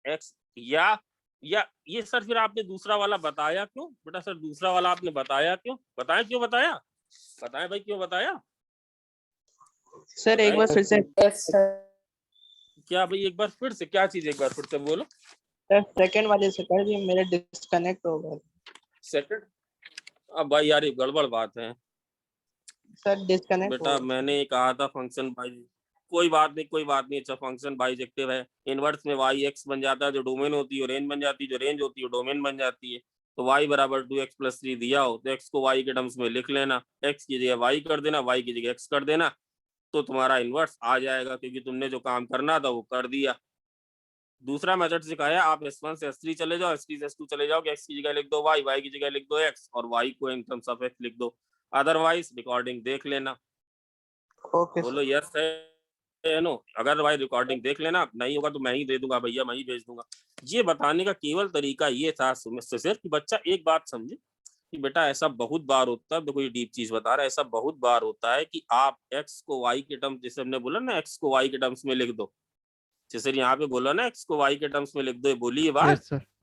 एक्स, या ये सर फिर आपने दूसरा वाला बताया क्यों बेटा, सर दूसरा वाला आपने बताया क्यों, बताएं क्यों बताया, बताएं भाई क्यों बताया सर एक बार फिर से Yes, sir. क्या भाई, एक बार फिर से क्या चीज, एक बार फिर से बोलो, सर सेकंड वाले से कर दिए, मेरा डिस्कनेक्ट हो गया सेकंड, अब भाई यार ये गड़बड़ बात है सर, डिस्कनेक्ट बेटा, मैंने ये कहा था फंक्शन बाई, कोई बात नहीं कोई बात नहीं, अच्छा फंक्शन बाइजेक्टिव है, इनवर्स में वाई एक्स बन जाता है जो डोमेन होती है, रेंज बन जाती है जो रेंज होती है डोमेन बन जाती है, तो y बराबर 2x प्लस 3 दिया हो तो x को y के टर्म्स में लिख लेना, x की जगह y कर देना, y की जगह x कर देना, तो तुम्हारा इनवर्स आ जाएगा, क्योंकि तुमने जो काम करना था वो कर दिया। दूसरा मेथड सिखाया, आप S1 से S3 चले जाओ, S3 से S2 चले जाओ, x की जगह लिख दो y, y की जगह लिख दो x, और y को इन टर्म्स ऑफ x लिख दो, अदरवाइज रिकॉर्डिंग देख लेना, ओके बोलो यस है नो, अगर भाई रिकॉर्डिंग देख लेना, नहीं होगा तो मैं ही दे दूंगा भैया, मैं ही भेज दूंगा। ये बताने का केवल तरीका ये था सिर्फ कि बच्चा एक बात समझे कि बेटा ऐसा बहुत बार होता है, कोई डीप चीज बता रहा है, ऐसा बहुत बार होता है कि आप x को y के टर्म्स, जैसे हमने बोला ना x को y के टर्म्स में लिख दो, जैसे यहाँ पे बोला ना x को y के टर्म्स में लिख दो, बोली ये बात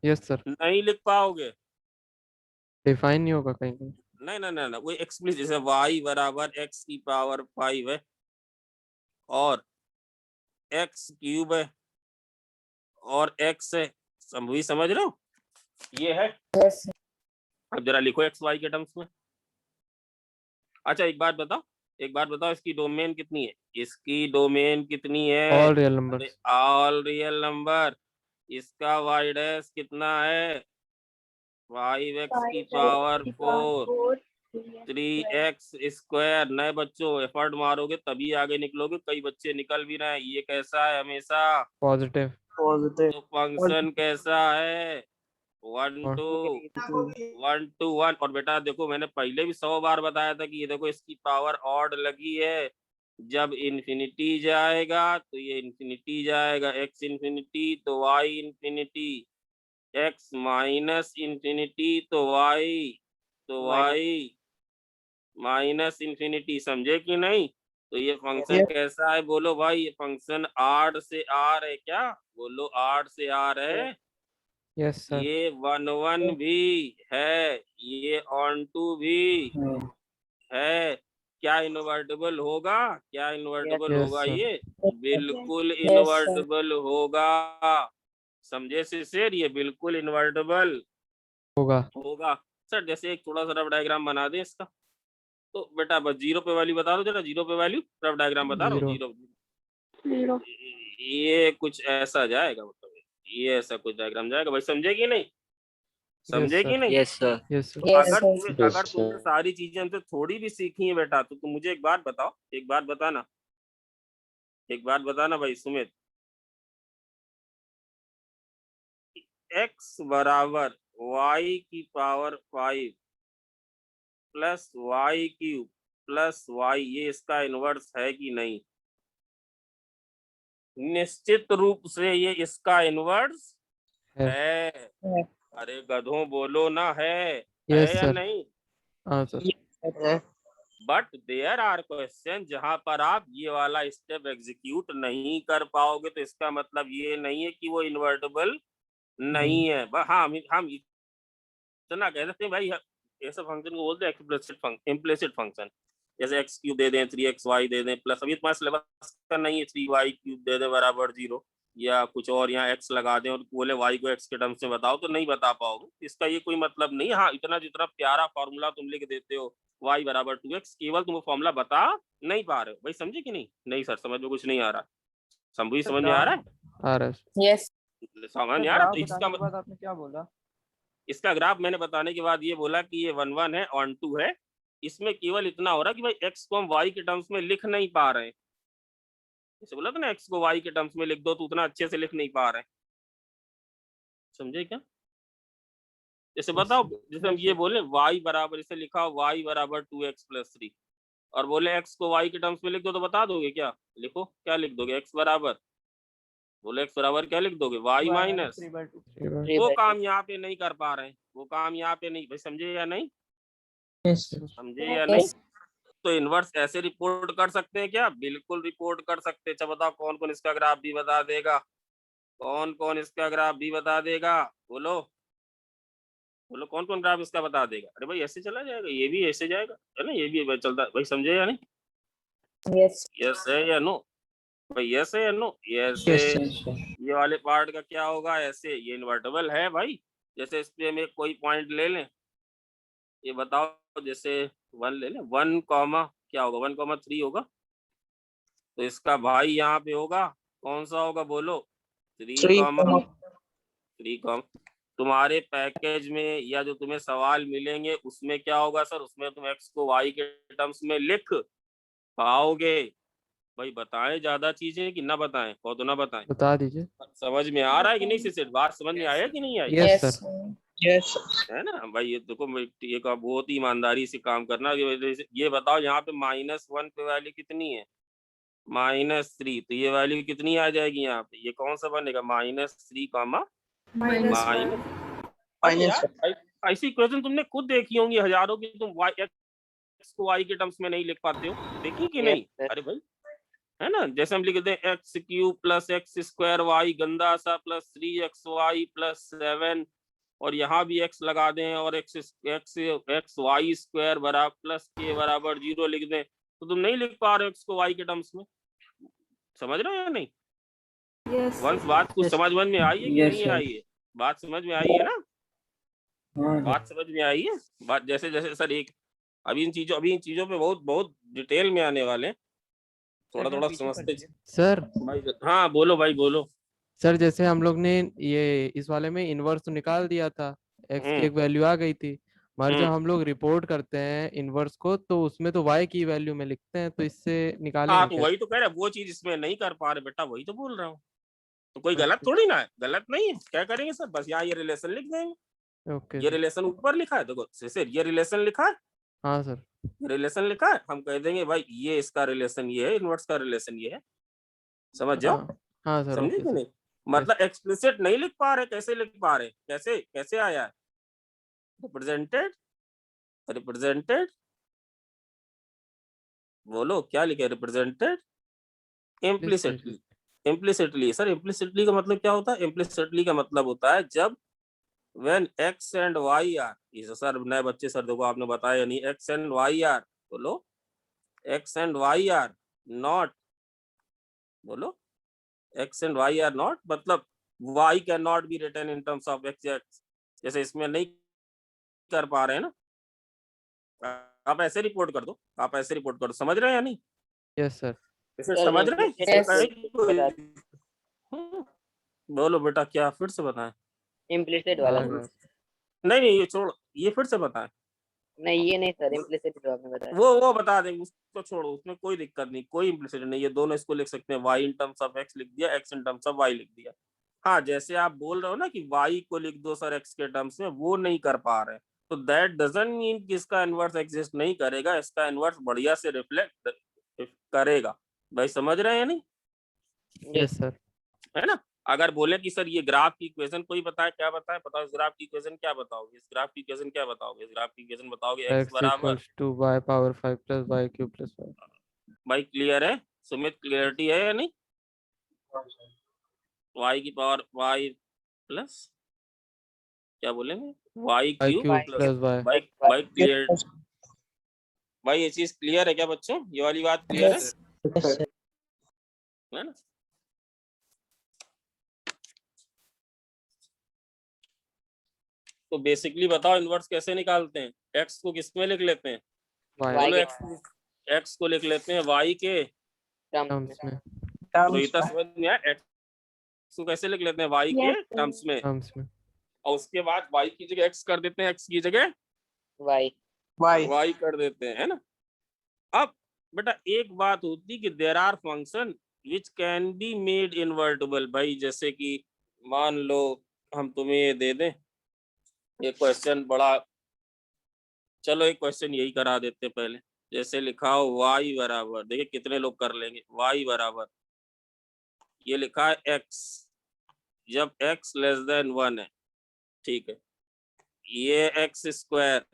Yes, sir. नहीं लिख पाओगे, डिफाइन नहीं होगा कहीं कहीं. नहीं वो एक्सप्लिसिट, जैसे y बराबर x की पावर 5 है और x क्यूब है और x है, समझ रहे हो ये है, Yes, sir. अब जरा लिखो एक्स वाई के टर्म्स में। अच्छा एक बात बताओ इसकी डोमेन कितनी है, इसकी डोमेन कितनी है, All real numbers. All real number, इसका y डैश कितना है 5x की पावर 4, 3x²। नए बच्चों एफर्ट मारोगे तभी आगे निकलोगे, कई बच्चे निकल भी रहे हैं। ये कैसा है हमेशा? पॉजिटिव। तो फंक्शन कैसा है? 1 और to 1 to 1। और बेटा देखो मैंने पहले भी 100 बार बताया था कि ये देखो इसकी पावर ऑड लगी है, जब इन्फिनिटी जाएगा तो ये इन्फिनिटी जाएगा, x इन्फिनिटी तो y infinity, x minus infinity तो y माइनस इन्फिनिटी। समझे कि नहीं? तो ये फंक्शन कैसा है बोलो भाई? ये फंक्शन R से R है क्या? बोलो R से R है। Yes sir. ये 1 1 भी है, ये ऑन टू भी है। क्या इन्वर्टिबल होगा? क्या इन्वर्टिबल Yes, होगा? sir. ये बिल्कुल इन्वर्टिबल होगा। समझे शेर? ये बिल्कुल इन्वर्टिबल होगा। सर जैसे एक थोड़ा सा रफ डायग्राम बना दें इसका। तो बेटा बस जीरो पे वैल्यू बता दो जरा, जीरो पे वैल्यू रफ डायग्राम बता रहा हूँ। जीरो। जीरो ये कुछ ऐसा जाएगा, मतलब ये ऐसा कुछ डायग्राम जाएगा भाई। समझे कि नहीं? समझे कि नहीं? Yes, sir. Yes sir. अगर तुमने सारी चीजें हमसे थोड़ी भी सीखी है बेटा, तो तुम मुझे एक बात बताओ, एक बात बताना भाई सुमित। x बराबर y की power 5 plus y cube plus y, ये इसका इनवर्स है कि नहीं? निश्चित रूप से ये इसका इनवर्स है। अरे गधों बोलो ना, है यस या सर। नहीं? हाँ sir. But there are question जहां पर आप ये वाला स्टेप एग्जीक्यूट नहीं कर पाओगे, तो इसका मतलब ये नहीं है कि वो इन्वर्टिबल नहीं है। हाँ हम इतना कह सकते हैं भाई, ऐसे फंक्शन को बोलते हैं इम्प्लिसिट फंक्शन। जैसे एक्स क्यूब दे दें, 3xy दे दें प्लस, अभी तुम्हारे सिलेबस का नहीं है, 3y क्यूब दे दें बराबर 0, या कुछ और यहाँ x लगा दें और बोले y को x के टर्म्स में बताओ, तो नहीं बता पाओगे। इसका ये कोई मतलब नहीं। हाँ इतना जितना प्यारा फॉर्मूला तुम लिख देते हो y बराबर 2x, केवल तुम फॉर्मूला बता नहीं पा रहे हो भाई। समझे कि नहीं? नहीं सर समझ में कुछ नहीं आ रहा। समझ में आ रहा है? आ रहा है। समझ नहीं आ रहा? तो इसका मतलब आपने क्या बोला? इसका ग्राफ मैंने बताने के बाद ये बोला कि ये 1 1 है, ऑन 2 है। इसमें केवल इतना हो रहा कि भाई x को हम y के टर्म्स में लिख नहीं पा रहे हैं। जैसे बोला था ना x को y के टर्म्स में लिख दो, तो उतना अच्छे से लिख नहीं पा रहे हैं। समझे क्या? जैसे बताओ, जैसे हम ये बोले y बराबर, इसे लिखा y बराबर 2x प्लस 3, और बोले x को y के टर्म्स में लिख दो, तो बता दोगे क्या? लिखो, क्या लिख दोगे? x बराबर, बोले x बराबर क्या लिख दोगे? y minus. वो काम यहाँ पे नहीं कर पा रहे हैं, वो काम यहाँ पे नहीं भाई। समझे या नहीं? समझे या नहीं? तो इनवर्स ऐसे रिपोर्ट कर सकते हैं क्या? बिल्कुल रिपोर्ट कर सकते हैं। अच्छा बताओ कौन कौन इसका ग्राफ भी बता देगा? कौन कौन इसका ग्राफ भी बता देगा? बोलो कौन कौन ग्राफ इसका बता देगा? अरे भाई ऐसे चला जाएगा, ये भी ऐसे जाएगा, है ना, ये भी चलता भाई। समझे या नहीं? यस है या नो भाई? यस है या नो? यस है। ये वाले पार्ट का क्या होगा? ऐसे ये इन्वर्टेबल है भाई। जैसे इस पे हम एक कोई पॉइंट ले लें, ये बताओ, जैसे 1 ले लें, 1 कॉमा क्या होगा? 1,3 होगा। तो इसका भाई यहाँ पे होगा, कौन सा होगा बोलो? 3,3। तुम्हारे पैकेज में या जो तुम्हें सवाल मिलेंगे उसमें क्या होगा सर? उसमें तुम x को y के टर्म्स में लिख पाओगे भाई। बताएं ज्यादा चीजें कि ना बताएं? तो ना बताएं, बता दीजिए। समझ में आ रहा है कि नहीं? सिर्फ बात समझ में आया कि नहीं आई? Yes sir. है ना भाई? ये देखो, ये का बहुत ही ईमानदारी से काम करना। ये बताओ यहाँ पे -1 पे वैल्यू कितनी है? -3। तो ये वैल्यू कितनी आ जाएगी यहाँ पे? ये कौन सा बनेगा? -3 कॉमा माइनस। ऐसी इक्वेशन तुमने खुद देखी होंगी हजारों की। तुम x को y के टर्म्स में नहीं लिख पाते हो, देखी कि नहीं? अरे भाई, है ना? जैसे हम लिख दें x cube plus x² y, गंदा सा, प्लस 3xy प्लस 7, और यहाँ भी x लगा दें और xy² बराबर प्लस k बराबर 0 लिख दें, तो तुम नहीं लिख पा रहे हो x को y के टर्म्स में। समझ रहे हो या नहीं? वंश बात कुछ समझ में आई है कि नहीं आई है? बात समझ में आई है ना? बात समझ में आई है? बात जैसे जैसे सर एक अभी इन चीजों पे बहुत डिटेल में आने वाले, थोड़ा समझते सर। भाई। हाँ बोलो भाई, बोलो सर जैसे हम लोग ने ये इस वाले में इनवर्स तो निकाल दिया था, x की एक वैल्यू आ गई थी, मगर जब हम लोग रिपोर्ट करते हैं इनवर्स को तो उसमें तो y की वैल्यू में लिखते हैं, तो इससे निकालेंगे हाँ तो कैसे? वही तो कह रहा है, वो चीज इसमें नहीं कर पा रहे बेटा, वही तो बोल रहा हूँ। तो कोई गलत ओके थोड़ी ना है, गलत नहीं है। क्या करेंगे सर, बस यहाँ ये रिलेशन लिख देंगे। ओके ये सर। रिलेशन ऊपर लिखा है, देखो सर ये रिलेशन लिखा है, हाँ सर। रिलेशन लिखा है, हम कह देंगे भाई ये इसका रिलेशन ये है, इनवर्स का रिलेशन ये है। समझ जाओ, हाँ हाँ सर। समझे ओके कि सर। नहीं? मतलब एक्सप्लिसिट नहीं लिख पा रहे, कैसे लिख पा रहे, कैसे कैसे आया है? रिप्रेजेंटेड, रिप्रेजेंटेड, बोलो क्या लिखे, represented implicitly. Implicitly sir, implicitly का मतलब क्या होता है? इम्प्लिसिटली का मतलब होता है जब when x and y are, ये सर नए बच्चे सर देखो आपने बताया नहीं, एक्स एंड वाई आर, बोलो x and y are not, बोलो x and y are not, मतलब y can not be written in terms of x x, जैसे इसमें नहीं कर पा रहे हैं ना, आप ऐसे रिपोर्ट कर दो, आप ऐसे रिपोर्ट कर दो, समझ रहे हैं या नहीं? Yes sir. इसे सर, समझ रहे हैं? implicit बोलो बेटा, क्या फिर से बताएं? इम्प्लिसिट वाला हाँ सर। नहीं नहीं ये छोड़, ये फिर से बताएं। नहीं ये नहीं सर, इम्प्लिसिट जो आपने बताया। वो बता देंगे, उसको छोड़ो, उसमें कोई दिक्कत नहीं, कोई इम्प्लिसिट नहीं, ये दोनों इसको लिख सकते हैं, y in terms of x लिख दिया, x in terms of y लिख दिया। हाँ जैसे आप बोल रहे हो ना कि y को लिख दो सर x के टर्म्स में, वो नहीं कर पा रहे, तो दैट डजंट मीन कि इसका इनवर्स एग्जिस्ट नहीं करेगा, इसका इनवर्स बढ़िया से रिफ्लेक्ट करेगा। भाई समझ रहे हैं या नहीं? Yes sir. है ना? अगर बोले कि सर ये ग्राफ की इक्वेशन कोई बताए, क्या बताए, बताओ इस ग्राफ की इक्वेशन क्या बताओगे, इस ग्राफ की इक्वेशन क्या बताओगे, इस ग्राफ की इक्वेशन बताओगे x x बराबर, equals to y power 5 plus y cube plus 5। भाई क्लियर है सुमित, क्लियरिटी है या नहीं? y की पावर y प्लस क्या बोलेंगे, y y cube cube plus plus y। भाई क्लियर, भाई ये चीज क्लियर है क्या बच्चों, ये वाली बात क्लियर है ना? तो बेसिकली बताओ इनवर्स कैसे निकालते हैं, x को किस में लिख लेते हैं, y बोलो Y x को लिख लेते हैं y के टर्म्स में। रोहिता, समझ में आया? x को कैसे लिख लेते हैं, y के Yes, sir. टर्म्स में, टर्म्स में। और उसके बाद y की जगह x कर देते हैं, x की जगह Y y कर देते हैं, है ना? अब बेटा एक बात होती कि there are function which can be made invertible. भाई जैसे कि मान लो हम तुम्हें ये दे दें, ये क्वेश्चन बड़ा, चलो एक क्वेश्चन यही करा देते पहले, जैसे लिखा हो y बराबर, देखिए कितने लोग कर लेंगे, y बराबर ये लिखा है x, जब x लेस देन 1 है, ठीक है, ये x स्क्वायर,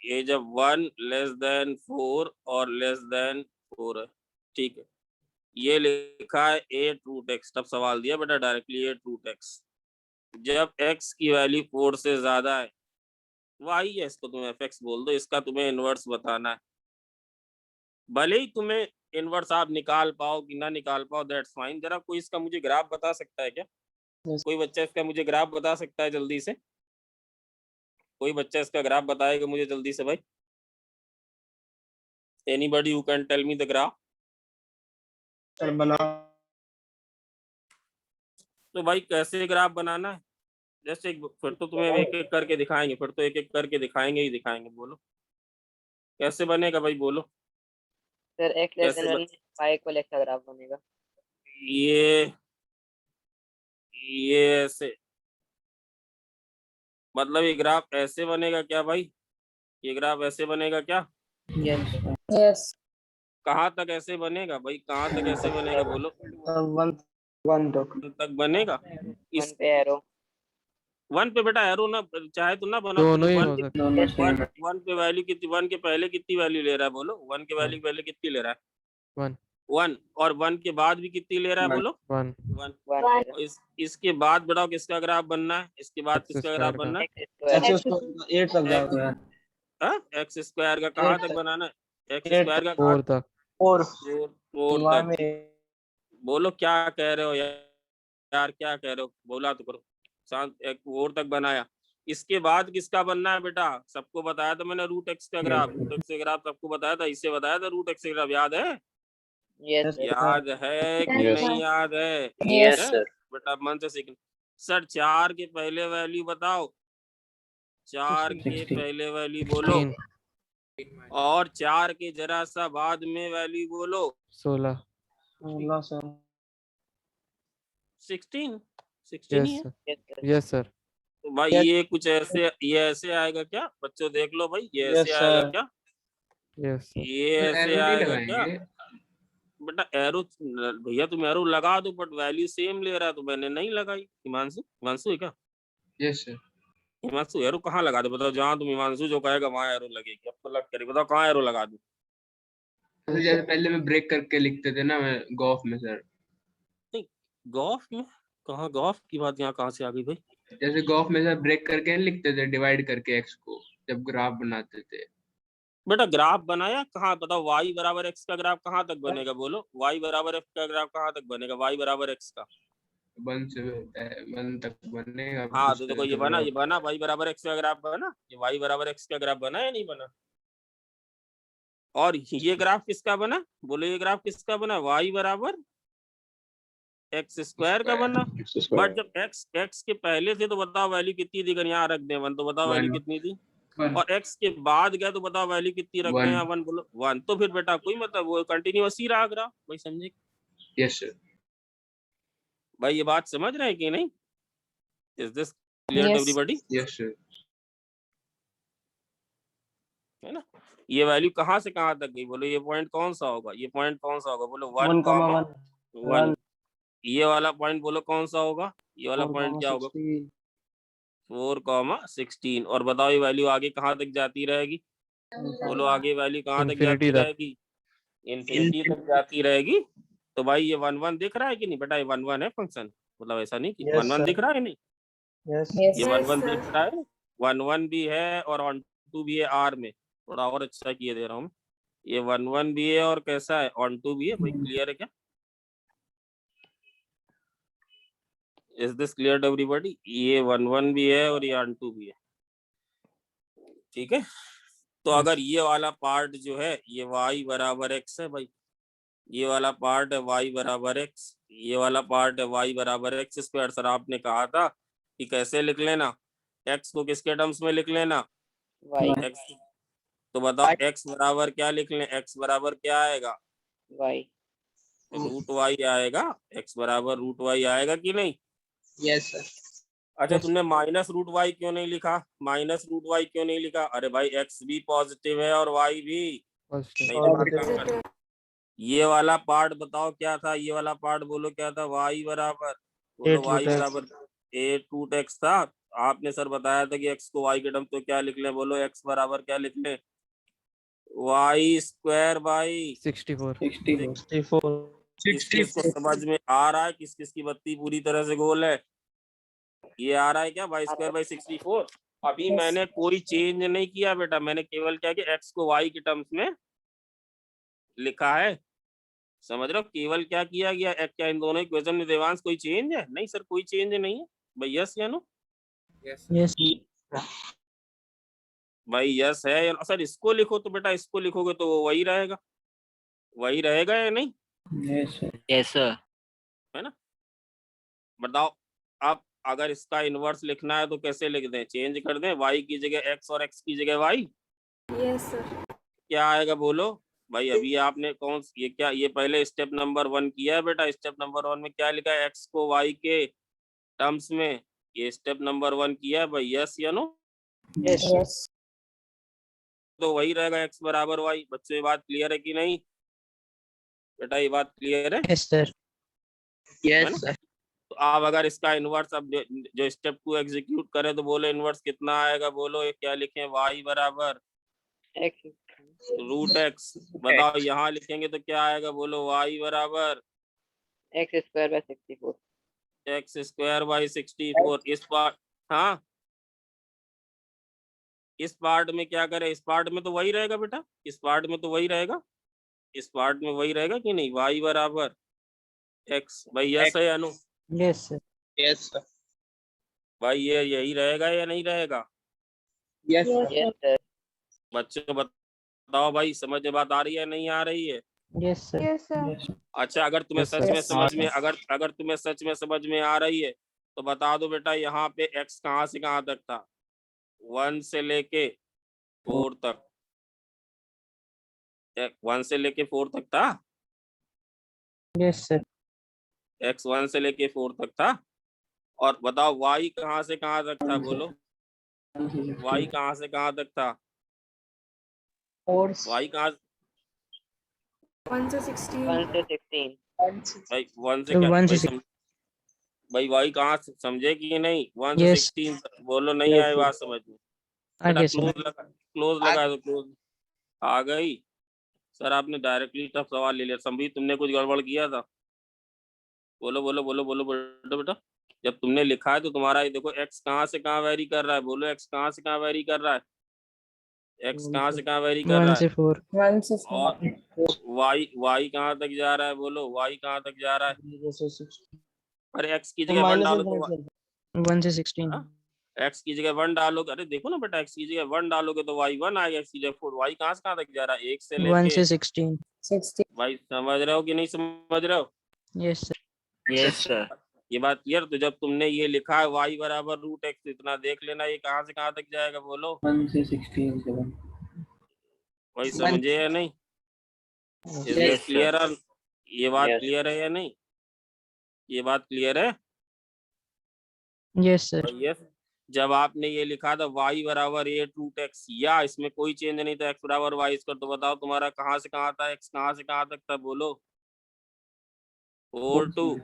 ये जब 1 लेस देन 4 और लेस देन 4 है, ठीक है, ये लिखा है 8 रूट x, तब सवाल दिया बेटा डायरेक्टली 8 रूट x, जब x की वैल्यू 4 से ज्यादा है, y है, इसको तुम fx बोल दो, इसका तुम्हें इनवर्स बताना है। भले ही तुम्हें इनवर्स आप निकाल पाओ कि ना निकाल पाओ, दैट्स फाइन। जरा कोई इसका मुझे ग्राफ बता सकता है क्या? कोई बच्चा इसका मुझे ग्राफ बता सकता है जल्दी से? कोई बच्चा इसका ग्राफ बताएगा मुझे जल्दी से भाई? Anybody who can tell me the graph? Sir बना तो भाई कैसे ग्राफ बनाना है, जैसे फिर तो तुम्हें एक एक करके दिखाएंगे, फिर तो एक एक करके दिखाएंगे ही दिखाएंगे, बोलो कैसे बनेगा भाई, बोलो सर x लेस कैसे देन 1 y इक्वल x का ग्राफ बनेगा। ये ऐसे, मतलब ये ग्राफ ऐसे बनेगा क्या भाई, ये ग्राफ ऐसे बनेगा क्या? Yes Yes. कहाँ तक ऐसे बनेगा भाई, कहाँ तक ऐसे बनेगा, बोलो 1 तक बनेगा? 1 पे एरो, 1 पे बेटा एरो ना चाहे तो ना बनाओ, दोनों ही वन हो सकते हैं। 1 पे वैल्यू कितनी, 1 के पहले कितनी वैल्यू ले रहा है, बोलो 1 के वैल्यू पहले कितनी ले रहा है? 1 1, और 1 के बाद भी कितनी ले रहा है, बोलो 1 1। 1 और इसके बाद बताओ किसका ग्राफ बनना है, इसके बाद X किसका ग्राफ स्क्वायर बनना है? x स्क्वायर, 8 तक जाता है, हाँ एक्स स्क्वायर का कहाँ तक बनाना है, एक्स स्क्वायर का 4 तक। 4 4 तक। बोलो क्या कह रहे हो यार, क्या कह रहे हो, बोला तो करो। शांत, एक 4 तक बनाया, इसके बाद किसका बनना है बेटा, सबको बताया था मैंने रूट एक्स का ग्राफ, रूट एक्स का ग्राफ सबको बताया था, इससे बताया था रूट एक्स का ग्राफ, याद है? यस सर, याद है कि Yes. नहीं याद है? यस है? सर, बेटा मन से सीख। सर 4 के पहले वैल्यू बताओ, 4 के 60 पहले वैल्यू बोलो 16 और 4 के जरा सा बाद में वैल्यू बोलो 16 16 सर 16 16 ही यस है। Sir Yes, sir. Yes sir तो भाई Yes. ये कुछ ऐसे, ये ऐसे आएगा क्या बच्चों? देख लो भाई, ये Yes, ऐसे आएगा sir. क्या? यस सर ये ऐसे एरो नहीं आएगा क्या? लगाएंगे। बेटा एरो भैया तुम एरो लगा दो, बट वैल्यू सेम ले रहा है, तो मैंने नहीं लगाई। हिमांशु, हिमांशु है क्या? Yes sir. हिमांशु एरो कहाँ लगा दे बताओ? जहाँ तुम हिमांशु जो कहेगा वहाँ एरो लगेगी। अब तो लग करेगी, बताओ कहाँ एरो लगा दूं? तो जैसे पहले में ब्रेक करके लिखते थे ना मैं गॉफ में सर, गॉफ में? कहाँ गॉफ की बात यहाँ कहाँ से आ गई भाई? जैसे गॉफ में सर ब्रेक करके लिखते थे डिवाइड करके एक्स को, जब ग्राफ बनाते थे। बेटा ग्राफ बनाया कहाँ? बताओ y बराबर x का ग्राफ कहाँ तक बनेगा? बोलो y बराबर x का ग्राफ कहाँ तक बनेगा? y बराबर x का 1 से 1 तक बनेगा। हाँ, कुछ तो देखो तरह ये से बना, graph। ये बना y बराबर x का ग्राफ बना, ये y बराबर x का ग्राफ बना या नहीं बना? और ये ग्राफ किसका बना? बोलो ये ग्राफ किसका बना? y बराबर x स्क्वायर का बना। बट जब x के पहले थे तो बताओ वैल्यू कितनी थी? अगर यहाँ रख दे 1 तो बताओ वैल्यू 1। कितनी थी? 1। और x के बाद गया तो बताओ वैल्यू कितनी रख दे? यहाँ 1 बोलो 1। तो फिर बेटा कोई मतलब वो कंटिन्यूअस ही रहा ग्राफ। भाई समझे यस सर। भाई? ये बात समझ रहे हैं कि नहीं? Is this clear to Yes. Everybody? Yes sir. है ना? ये वैल्यू कहाँ से कहाँ तक गई? बोलो ये पॉइंट कौन सा होगा? ये पॉइंट कौन सा होगा? बोलो 1, 1। ये वाला पॉइंट बोलो कौन सा होगा? ये वाला पॉइंट क्या होगा? 4,16। और बताओ ये वैल्यू आगे कहाँ तक जाती रहेगी? बोलो आगे वैल्यू कहाँ तक जाती Infinity तक। रहेगी? इन्फिनिटी तक जाती रहेगी। तो भाई ये 1, 1 दिख रहा है कि नहीं बेटा? ये 1, 1 है फंक्शन, मतलब ऐसा नहीं कि Yes, 1, 1 sir. दिख रहा है नहीं? Yes. ये Yes, 1, 1 sir. दिख रहा है, 1, 1 भी है और ऑन 2 भी है आर में। थोड़ा और अच्छा किए दे रहा हूँ। ये 1, 1 भी है और कैसा है? ऑन 2 भी है। भाई क्लियर है क्या? Is this clear to everybody? ये 1, 1 भी है और ये ऑन 2 भी है। ठीक है। तो अगर ये वाला पार्ट जो है ये y बराबर x है भाई, ये वाला पार्ट है y बराबर x, ये वाला पार्ट है y बराबर x स्क्वायर। सर आपने कहा था कि कैसे लिख लेना? x को किसके टर्म्स में लिख लेना? Y. x। तो बताओ x बराबर क्या लिख लें? x बराबर क्या आएगा? Y. रूट y आएगा। x बराबर रूट y आएगा कि नहीं? Yes sir. अच्छा तुमने माइनस रूट y क्यों नहीं लिखा? माइनस रूट y क्यों नहीं लिखा? अरे भाई x भी पॉजिटिव है और y भी Positive. नहीं। दिमाग काम कर। ये वाला पार्ट बताओ क्या था? ये वाला पार्ट बोलो क्या था? y बराबर, बोलो y बराबर a√x था। आपने सर बताया था कि x को y के टर्म तो क्या लिख लें? बोलो x बराबर क्या लिख लें? y स्क्वायर बाई 64 किस किस को समझ में आ रहा है? किस किस की बत्ती पूरी तरह से गोल है? ये आ रहा है क्या? y square by 64। अभी मैंने कोई चेंज नहीं किया बेटा, मैंने केवल क्या कि x को y के टर्म्स में लिखा है। समझ रहे हो? केवल क्या किया गया? क्या इन दोनों इक्वेशन में देवांश कोई चेंज है? नहीं सर कोई चेंज नहीं है भाई। यस या नो? यस भाई यस है या सर? इसको लिखो तो बेटा, इसको लिखोगे तो वो वही रहेगा, वही रहेगा या नहीं? Yes, sir. है ना? बताओ अब अगर इसका इनवर्स लिखना है तो कैसे लिख दें? चेंज कर दें, y की जगह x और x की जगह y। Yes, sir. क्या आएगा बोलो भाई? अभी आपने कौन ये क्या, ये पहले स्टेप नंबर 1 किया है बेटा। स्टेप नंबर 1 में क्या लिखा है? x को y के टर्म्स में। ये स्टेप नंबर 1 किया है भाई। यस या नो? यस तो वही रहेगा x बराबर y। बच्चों ये बात क्लियर है कि नहीं बेटा? ये बात क्लियर है? Yes sir. Yes sir. तो आप अगर इसका इनवर्स अब जो स्टेप 2 एग्जीक्यूट करें तो बोलो इनवर्स कितना आएगा? बोलो ये क्या लिखें? y बराबर X. √x। बताओ यहाँ लिखेंगे तो क्या आएगा? बोलो y बराबर X square by 64. x square by 64। इस पार्ट, हाँ इस पार्ट में क्या करें? इस पार्ट में तो वही रहेगा बेटा, इस पार्ट में तो वही रहेगा, इस पार्ट में वही रहेगा कि नहीं? y बराबर x। भाई यस है या no? Yes sir. Yes sir. भाई ये यही रहेगा या नहीं रहेगा? Yes Yes, sir. बच्चों बताओ भाई, समझ में बात आ रही है नहीं आ रही है? Yes sir. Yes, sir. अच्छा अगर तुम्हें Yes, सच sir. में समझ में, अगर तुम्हें सच में समझ में आ रही है तो बता दो बेटा यहाँ पे x कहाँ से कहाँ तक था? 1 से लेके 4 तक, 1 से लेके 4 तक था, यस सर। x 1 से लेके 4 तक था। और बताओ y कहाँ से कहाँ तक था, बोलो y कहाँ से कहाँ तक था, और y कहाँ, 1 से 16. 1 से 16. भाई 1 से तो क्या 1 भाई, से भाई y कहाँ से समझे कि नहीं, 1 से Yes. 16 बोलो, नहीं आई बात समझ में, बेटा आगे सर। क्लोज लगा दो, क्लोज आ गई। सर आपने डायरेक्टली टफ सवाल ले लिया, संबित तुमने कुछ गड़बड़ किया था, बोलो बोलो बोलो बोलो बोलो बेटा। जब तुमने लिखा है तो तुम्हारा ये देखो x कहाँ से कहाँ वेरी कर रहा है, बोलो x कहाँ से कहाँ वेरी कर रहा है, x कहाँ से कहाँ वेरी कर 1 रहा से है, 4। 1 से और y कहाँ तक जा रहा है, बोलो y कहाँ तक जा रहा है। 4. अरे x की जगह 1 डालो तो 1 से 16। हाँ? x की जगह 1 डालोगे, अरे देखो ना बेटा, x की जगह 1 डालोगे तो y 1 आएगा, x की जगह 4, y कहाँ से कहाँ तक जा रहा है, 1 से 1 लेके, से 16। भाई समझ रहे हो कि नहीं समझ रहे हो, यस सर। Yes, sir. ये बात क्लियर। तो जब तुमने ये लिखा है y बराबर रूट एक्स, तो इतना देख लेना ये कहाँ से कहाँ तक जाएगा, बोलो 1 से 16 से 1. भाई समझे या नहीं, इज Yes, दिस क्लियर, ये बात Yes. क्लियर है या नहीं, ये बात क्लियर है। Yes sir. यस, जब आपने ये लिखा था y बराबर 8 रूट एक्स, या इसमें कोई चेंज नहीं था, x बराबर y स्क्वायर, तो बताओ तुम्हारा कहाँ से कहाँ था, x कहाँ से कहाँ तक था, बोलो 4 to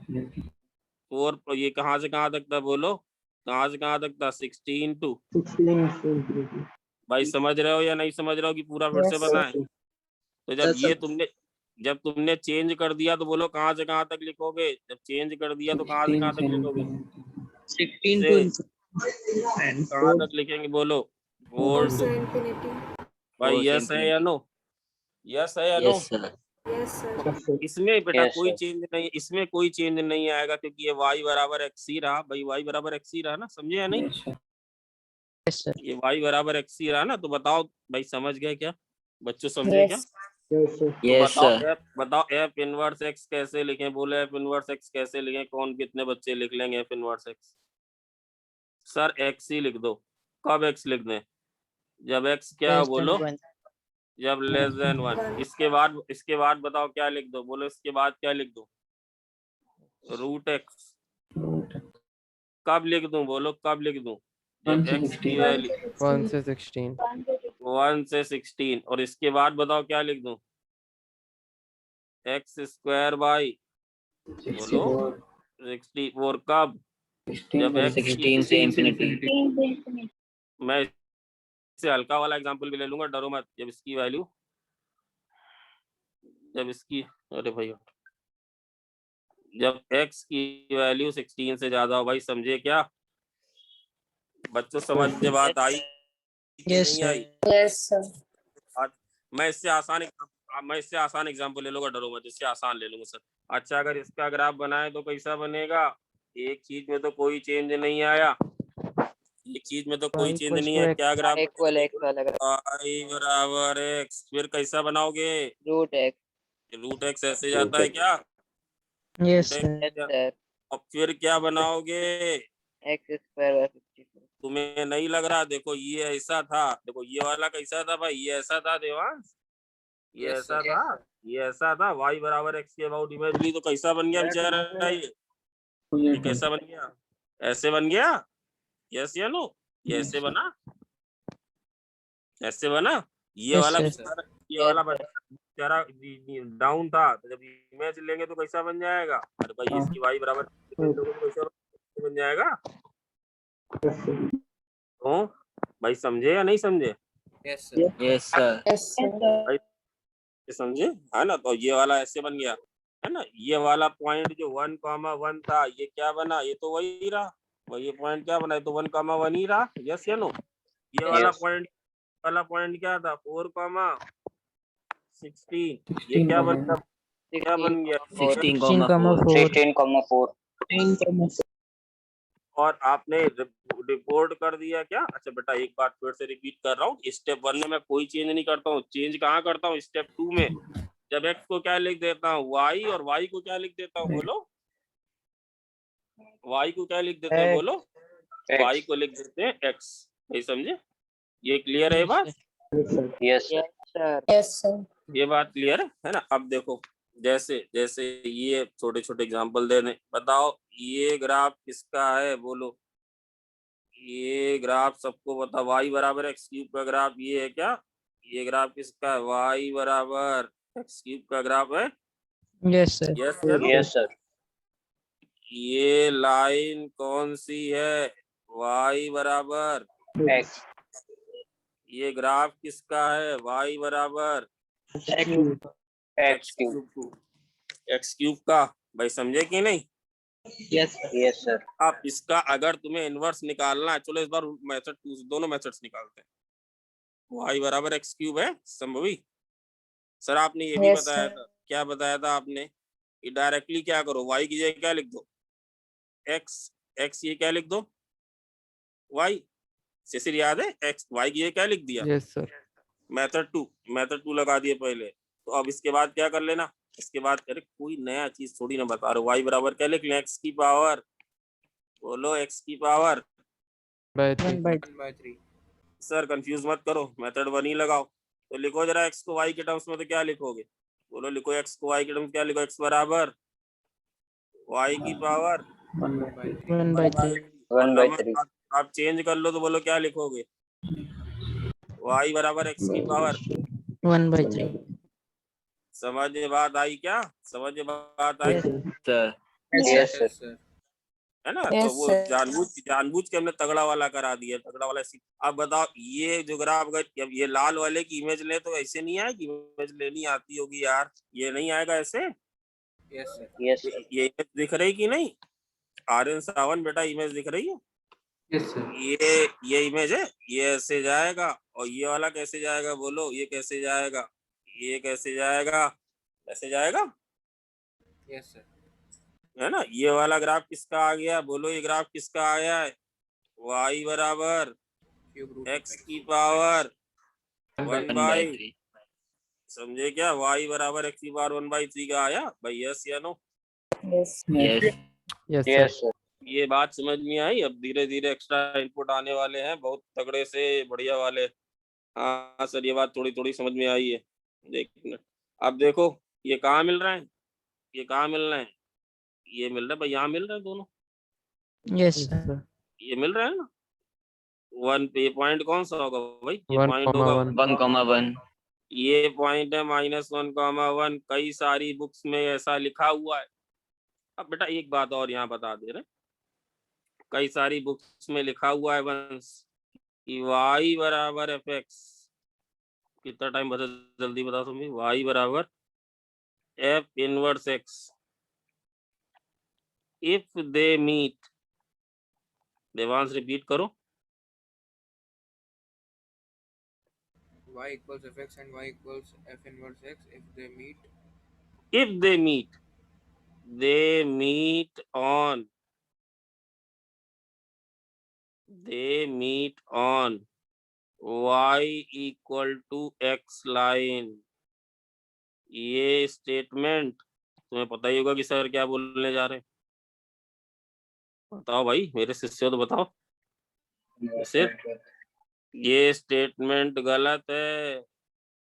4, ये कहाँ से कहाँ तक था, बोलो कहाँ से कहाँ तक था, 16 to, 16. भाई समझ रहे हो या नहीं समझ रहे हो कि पूरा फिर से बनाए। तो जब ये तुमने चेंज कर दिया तो बोलो कहाँ से कहाँ तक लिखोगे, जब चेंज कर दिया तो कहाँ से कहाँ तक लिखोगे, 16 से कहाँ तक लिखेंगे, बोलो 4 4 to, से infinity. भाई 4 से यस है या नो, यस है या no. Yes, sir. Yes, sir. इसमें बेटा Yes, कोई sir. चेंज नहीं, इसमें कोई चेंज नहीं आएगा, क्योंकि ये y बराबर एक्स ही रहा, भाई y बराबर एक्स ही रहा ना, समझे या नहीं, यस सर। ये y बराबर एक्स ही रहा ना। तो बताओ भाई समझ गए क्या, बच्चों समझे क्या, तो Yes, sir. बताओ f इनवर्स x कैसे लिखें, बोले f इनवर्स x कैसे लिखें, कौन कितने बच्चे लिख लेंगे f inverse x, sir x ही लिख दो, कब x लिख दें, जब x क्या Less than बोलो, 1. जब लेस देन 1, इसके बाद बताओ क्या लिख दो, बोलो इसके बाद क्या लिख दो, रूट एक्स, कब लिख दूं, बोलो कब लिख दूं, जब x की वैल्यू 1 से 16. 1 से 16, और इसके बाद बताओ क्या लिख दूं, x स्क्वायर बाई, बोलो 64, कब, जब x 16 से infinity. मैं इससे हल्का वाला एग्जांपल भी ले लूंगा, डरो मत, जब इसकी वैल्यू, जब इसकी, अरे भाई जब x की वैल्यू 16 से ज्यादा हो, भाई समझे क्या बच्चों, समझ में बात आई कि Yes, नहीं sir. आई। Yes, sir. मैं इससे आसान एग्जांपल ले लूंगा, डरो मत, इससे आसान ले लूंगा सर। अच्छा, अगर इसका ग्राफ बनाए तो कैसा बनेगा, एक चीज में तो कोई चेंज नहीं आया, एक चीज में तो कोई चेंज नहीं है, क्या ग्राफ, Equal x वाला y बराबर x, फिर कैसा बनाओगे, root x. रूट एक्स ऐसे जाता है क्या, yes root sir. x, Yes, sir. और फिर क्या बनाओगे, X square by 64. तुम्हें नहीं लग रहा, देखो ये ऐसा था, देखो ये वाला कैसा था भाई, ये ऐसा था देवांश, ये Yes, ऐसा sir. था, ये ऐसा था, y बराबर x के अबाउट इमेजली, तो कैसा बन गया बेचारा ये कैसा बन गया, ऐसे बन गया, यस या नो, ये ऐसे बना, ऐसे बना, ये Yes, वाला sir. बेचारा, ये वाला बेचारा डाउन था, तो जब इमेज लेंगे तो कैसा बन जाएगा, अरे भाई इसकी y बराबर कैसा बन जाएगा, तो भाई समझे या नहीं समझे, Yes, sir. Yes, sir. Yes, sir. समझे है ना। तो ये वाला ऐसे बन गया है ना, ये वाला पॉइंट जो 1,1 था, ये क्या बना, ये तो वही रहा, वही पॉइंट क्या बना, ये तो 1,1 ही रहा, यस या नो। ये वाला Yes. पॉइंट क्या था, 4,16, ये क्या बन गया 16,4. और आपने रिपोर्ट कर दिया क्या। अच्छा बेटा एक बात फिर से रिपीट कर रहा हूँ, स्टेप 1 में मैं कोई चेंज नहीं करता हूँ, चेंज कहाँ करता हूँ, स्टेप 2 में, जब x को क्या लिख देता हूँ y, और y को क्या लिख देता हूँ, बोलो y को क्या लिख देते हैं, बोलो y को लिख देते हैं x, नहीं समझे? ये क्लियर है ये बात? Yes Yes, sir. Yes, sir. ये बात क्लियर है ना? अब देखो जैसे जैसे ये छोटे छोटे एग्जांपल देने, बताओ ये ग्राफ किसका है बोलो? ये ग्राफ सबको पता, y बराबर एक्स क्यूब का ग्राफ ये है क्या? ये ग्राफ किसका है? y बराबर एक्स क्यूब का ग्राफ है। Yes, sir. Yes yes sir ये लाइन कौन सी है? y बराबर एक्स ये ग्राफ किसका है? y बराबर एक्स क्यूब एक्स क्यूब का। भाई समझे कि नहीं? Yes sir. यस सर अब इसका अगर तुम्हें इनवर्स निकालना है, चलो इस बार मेथड दोनों मेथड्स निकालते हैं। y बराबर एक्स क्यूब है संभवी। सर आपने ये भी Yes, बताया sir. था, क्या बताया था आपने कि डायरेक्टली क्या करो, y की जगह क्या लिख दो? x ये क्या लिख दो? y से याद है? x y की जगह क्या लिख दिया? Yes sir. मेथड टू लगा दिए पहले। तो अब इसके बाद क्या कर लेना? इसके बाद करे कोई नया चीज थोड़ी ना बता रहे। y बराबर क्या लिख लें? x की पावर, बोलो x की power. By 1 by 1/3 sir confuse मत करो, मेथड 1 ही लगाओ। तो लिखो जरा x को y के टर्म्स में, तो क्या लिखोगे? बोलो लिखो x को y के टर्म्स क्या लिखो? x बराबर y की पावर 1 by 3. 1/3 आप चेंज कर लो तो बोलो क्या लिखोगे? y बराबर x की पावर। 1 by 3. समझ में बात आई क्या? समझ में बात आई Yes. यस सर सर है ना? Yes, तो वो sir. जानबूझ के हमने तगड़ा वाला करा दिया, तगड़ा वाला अब बताओ ये जो ग्राफ अब ये लाल वाले की इमेज ले तो ऐसे नहीं आएगी, इमेज लेनी आती होगी यार, ये नहीं आएगा ऐसे। यस सर यस सर ये इमेज दिख रही कि नहीं? आर्यन सावन बेटा इमेज दिख रही है? यस सर ये इमेज है, ये ऐसे जाएगा और ये वाला कैसे जाएगा बोलो? ये कैसे जाएगा? ये कैसे जाएगा? ऐसे जाएगा यस सर है ना? ये वाला ग्राफ किसका आ गया बोलो? ये ग्राफ किसका आया है? y बराबर क्यूब रूट x की पावर 1/3। समझे क्या? y बराबर x की पावर 1/3 का आया भाई? यस या no? Yes. Yes yes sir. Sir ये बात समझ में आई? अब धीरे धीरे एक्स्ट्रा इनपुट आने वाले हैं बहुत तगड़े से, बढ़िया वाले। हाँ सर ये बात थोड़ी थोड़ी समझ में आई है। एक मिनट, अब देखो ये कहाँ मिल रहा है? ये कहाँ मिल रहे हैं? ये मिल रहा है भाई, यहाँ मिल रहे हैं दोनों, Yes, sir. ये मिल रहा है ना? वन पे पॉइंट कौन सा होगा भाई? ये 1, पॉइंट होगा 1,1. ये पॉइंट है -1,1। कई सारी बुक्स में ऐसा लिखा हुआ है। अब बेटा एक बात और यहाँ बता दे रहे, कई सारी बुक्स में लिखा हुआ है वंश कि y बराबर एफ एक्स। कितना टाइम बता, जल्दी बताओ तुम भी। y बराबर f inverse x if they meet. Devansh repeat करो। y equals fx and y equals f inverse x if they meet If they meet, they meet on y equal to x line। ये statement तुम्हें पता ही होगा कि sir क्या बोलने जा रहे हैं। बताओ भाई मेरे शिष्य, तो बताओ। सिर्फ ये स्टेटमेंट गलत है,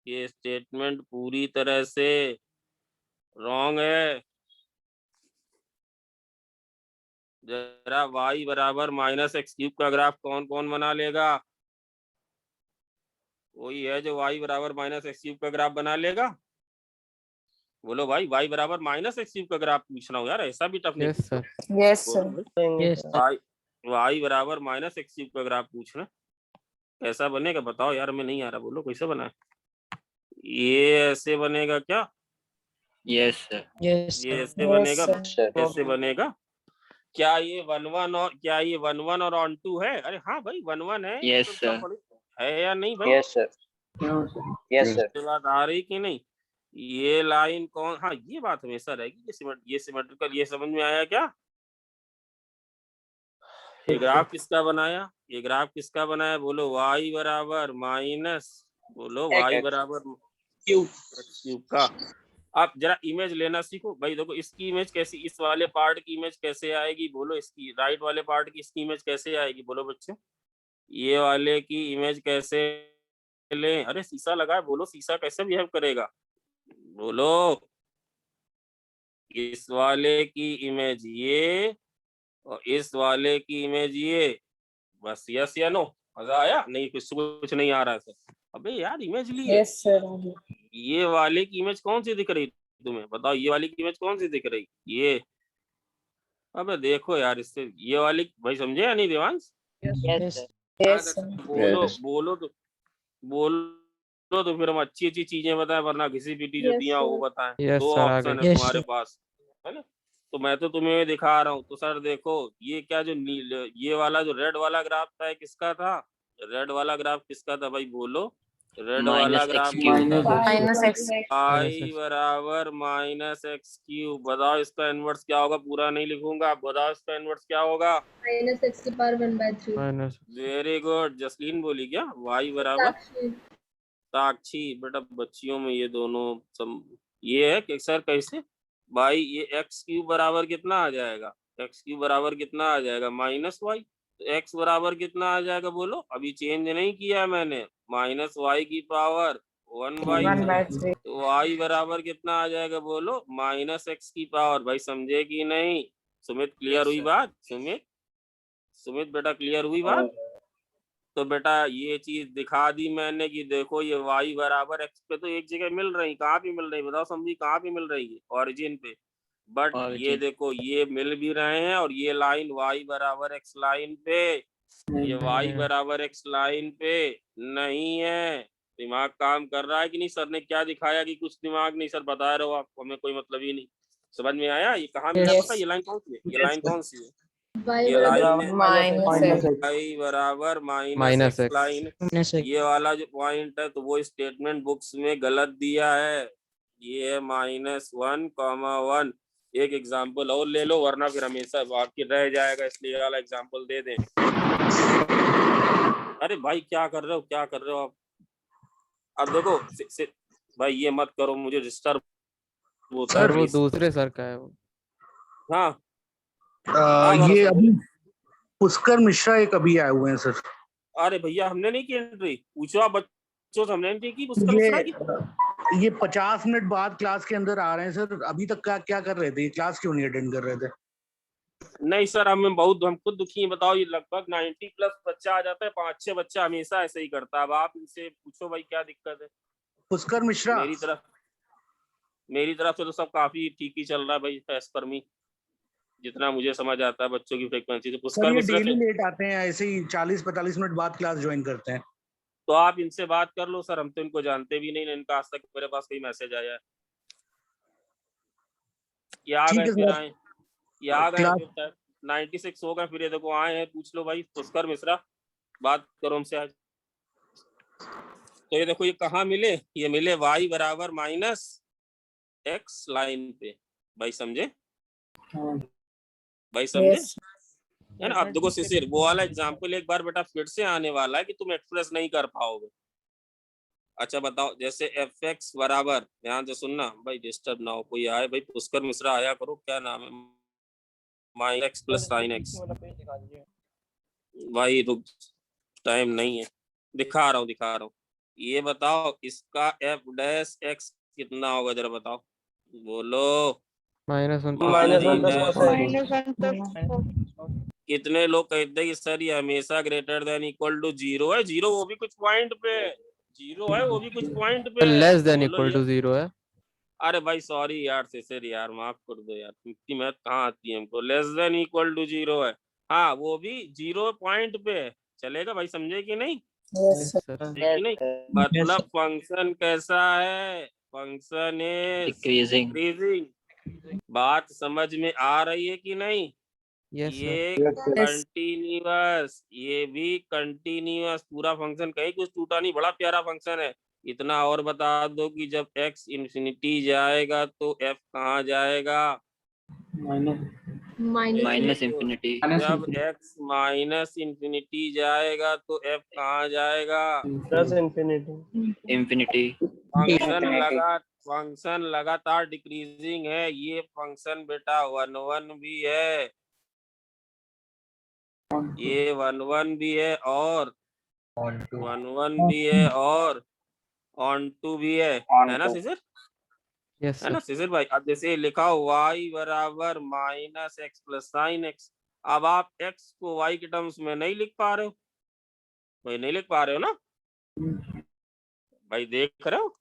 ये स्टेटमेंट पूरी तरह से रॉन्ग है। जरा y बराबर -x³ का ग्राफ कौन कौन बना लेगा? वही है जो y बराबर -x³ का ग्राफ बना लेगा। बोलो भाई y बराबर -x³ का ग्राफ पूछ रहा हूँ यार, ऐसा भी टफ नहीं। Yes sir. Yes, sir. Yes, sir. y बराबर -x³ का ग्राफ पूछना, कैसा बनेगा बताओ यार? हमें नहीं आ रहा, बोलो कैसे बना है? ये ऐसे बनेगा क्या? Yes, sir. Yes, ये sir. ऐसे Yes, बनेगा? sir. कैसे बनेगा? क्या ये 1 और क्या ये 1 और ऑन 2 है? अरे हाँ भाई 1 है। Yes, तो sir. है या नहीं भाई? यस सर यस सर ये बात आ रही कि नहीं? ये लाइन कौन, हाँ ये बात हमेशा रहेगी। ये सिमेट्रिकल, ये समझ में आया क्या? ये ग्राफ किसका बनाया? ये ग्राफ किसका बनाया बोलो? y बराबर माइनस, बोलो y बराबर क्यूब का। आप जरा इमेज लेना सीखो भाई। देखो इसकी इमेज कैसी, इस वाले पार्ट की इमेज कैसे आएगी बोलो? इसकी राइट वाले पार्ट की इसकी इमेज कैसे आएगी बोलो बच्चे? ये वाले की इमेज कैसे लें? अरे शीशा लगा है, बोलो शीशा कैसे बिहेव करेगा, बोलो। इस वाले की इमेज ये और इस वाले की इमेज ये, बस यस या नो? मजा आया? नहीं, कुछ नहीं आ रहा है सर। अबे यार इमेज ली है। Yes sir. ये वाले की इमेज कौन सी दिख रही तुम्हें, बताओ ये वाली की इमेज कौन सी दिख रही? ये। अबे देखो यार, इससे ये वाली भाई समझे या नहीं Devansh? Yes, sir. Yes sir. बोलो तो फिर हम अच्छी चीजें बताएं, वरना घिसी पिटी जो Yes, दिया वो sir. बताएं। Yes, दो sir, आ ऑप्शन गई। है Yes, तुम्हारे sir. पास, है ना? तो मैं तो तुम्हें दिखा रहा हूँ। तो सर देखो, ये क्या जो ये वाला जो रेड वाला ग्राफ था किसका था? रेड वाला ग्राफ किसका था भाई, बोलो। रेड वाला Minus graph x cube. Minus x. आई बराबर माइनस एक्स क्यूब। बताओ इसका इनवर्स क्या होगा? पूरा नहीं लिखूंगा, बताओ इसका इनवर्स क्या होगा? Minus x की power 1/3. Minus very good. Jasleen बोली क्या? वाई बराबर साक्षी। बेटा बच्चियों में ये दोनों ये है कि सर कैसे भाई, ये एक्स क्यूब बराबर कितना आ जाएगा? एक्स क्यूब बराबर कितना आ जाएगा? Minus Y. तो एक्स बराबर कितना आ जाएगा बोलो? अभी चेंज नहीं किया मैंने। माइनस वाई की पावर 1/3। तो वाई बराबर कितना आ जाएगा बोलो? माइनस एक्स की पावर। भाई समझे कि नहीं? सुमित क्लियर हुई बात? सुमित बेटा क्लियर हुई बात? तो बेटा ये चीज दिखा दी मैंने कि देखो ये y बराबर x पे तो एक जगह मिल रही, कहाँ पे मिल रही बताओ समझी? कहाँ पे मिल रही है? ओरिजिन पे। बट ये Origin. देखो ये मिल भी रहे हैं, और ये लाइन y बराबर x लाइन पे, ये y बराबर x लाइन पे नहीं है। दिमाग काम कर रहा है कि नहीं? सर ने क्या दिखाया कि कुछ दिमाग नहीं? सर बता रहे हो आप, हमें कोई मतलब ही नहीं। समझ में आया? ये कहाँ मिला Yes. पता? ये लाइन कौन सी है? ये लाइन कौन सी है? y ये बराबर लाइन minus x. y बराबर minus minus x x. Line. Minus x. ये वाला जो पॉइंट है तो वो स्टेटमेंट बुक्स में गलत दिया है। ये है -1,1। एक एग्जांपल और ले लो, वरना फिर हमेशा बाकी रह जाएगा, इसलिए ये वाला एग्जांपल दे दें। अरे भाई क्या कर रहे हो, क्या कर रहे हो आप? अब देखो भाई ये मत करो, मुझे डिस्टर्ब होता है सर वो प्लीज। दूसरे सर का है वो। हाँ ये अभी पुष्कर मिश्रा एक अभी आए हुए हैं सर। अरे भैया हमने नहीं की एंट्री, पूछो आप बच्चों से, हमने नहीं की पुष्कर मिश्रा की। ये 50 मिनट बाद क्लास के अंदर आ रहे हैं सर। अभी तक क्या कर रहे थे? क्लास क्यों नहीं अटेंड कर रहे थे? नहीं सर, हम खुद दुखी हैं। बताओ ये लगभग 90+ बच्चा आ जाता है, 5-6 बच्चा हमेशा ऐसे ही करता है। अब आप इनसे पूछो भाई क्या दिक्कत है? पुष्कर मिश्रा मेरी तरफ से तो सब काफी ठीक ही चल रहा है भाई, एज पर मी, जितना मुझे समझ आता है बच्चों की फ्रीक्वेंसी। तो पुष्कर मिश्रा डेली लेट आते हैं, ऐसे ही 40-45 मिनट बाद क्लास ज्वाइन करते हैं। तो आप इनसे बात कर लो सर, हम तो इनको जानते भी नहीं, इनका आज तक मेरे पास कोई मैसेज आया है। ये आ गए फिर आए, ये आ गए फिर 96 हो गए, फिर ये देखो आए हैं। पूछ लो भाई पुष्कर मिश्रा, बात करो हमसे आज। तो ये देखो ये कहाँ मिले? ये मिले y बराबर माइनस एक्स लाइन पे। भाई समझे? भाई समझे? है ना? अब देखो शिशिर, वो वाला एग्जाम्पल एक बार बेटा फिर से आने वाला है कि तुम एक्सप्रेस नहीं कर पाओगे। अच्छा बताओ, जैसे fx बराबर, ध्यान से सुनना भाई, डिस्टर्ब ना हो कोई आए। भाई पुष्कर मिश्रा आया करो, क्या नाम है? Minus x plus sine x. भाई रुक, टाइम नहीं है, दिखा रहा हूँ। ये बताओ इसका f डैश x कितना होगा, जरा बताओ, बोलो। कितने लोग कहते हैं कि सर ये हमेशा ग्रेटर देन इक्वल टू 0 है? 0 वो भी कुछ पॉइंट पे, 0 है वो भी कुछ पॉइंट पे, लेस देन इक्वल टू 0 है। अरे भाई सॉरी यार शिशिर यार, माफ कर दो यार, इतनी मैथ कहाँ आती है हमको। लेस देन इक्वल टू 0 है, हाँ वो भी 0 पॉइंट पे है। चलेगा भाई, समझे कि नहीं? कि नहीं? मतलब फंक्शन कैसा है? Function Decreasing. इंक्रीजिंग। बात समझ में आ रही है कि नहीं? ये कंटिन्यूअस, ये भी कंटिन्यूअस, पूरा फंक्शन, कहीं कुछ टूटा नहीं, बड़ा प्यारा फंक्शन है। इतना और बता दो कि जब x इन्फिनिटी जाएगा तो f कहाँ जाएगा? Minus infinity. जब x माइनस इन्फिनिटी जाएगा तो f कहाँ जाएगा? Infinity. फंक्शन लगातार डिक्रीजिंग है। ये फंक्शन बेटा 1 भी है, ये 1 भी है, और वन वन भी है और ऑन टू भी है ना सिसर? यस है ना सर। सिसर भाई? अब जैसे लिखा हो y बराबर minus x plus sine x, अब आप x को y के टर्म्स में नहीं लिख पा रहे हो भाई, नहीं लिख पा रहे हो ना भाई, देख रहे हो,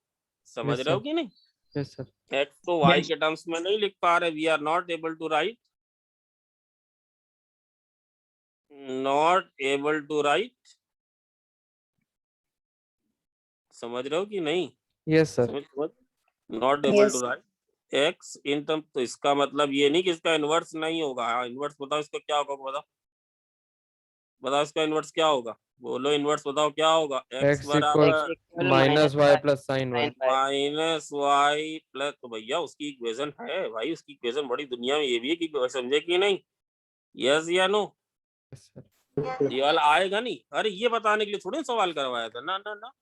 समझ Yes, रहे हो sir. कि नहीं? Yes sir. x को y के टर्म्स में नहीं लिख पा रहे, we are not able to write, not able to write, समझ रहे हो कि नहीं? Yes sir. समझ not able to Yes. Write x in term, तो इसका मतलब ये नहीं कि इसका इनवर्स नहीं होगा। हाँ इनवर्स बताओ, इसका क्या होगा बताओ, बताओ इसका इनवर्स क्या होगा, बोलो इनवर्स बताओ क्या होगा। x x बराबर equal minus y plus sine y। Minus y plus, तो भैया उसकी इक्वेशन है भाई, उसकी इक्वेशन बड़ी दुनिया में ये भी है कि समझे कि नहीं, यस या नो? Yes sir. ये वाला आएगा नहीं, अरे ये बताने के लिए थोड़े सवाल करवाया था, ना ना ना,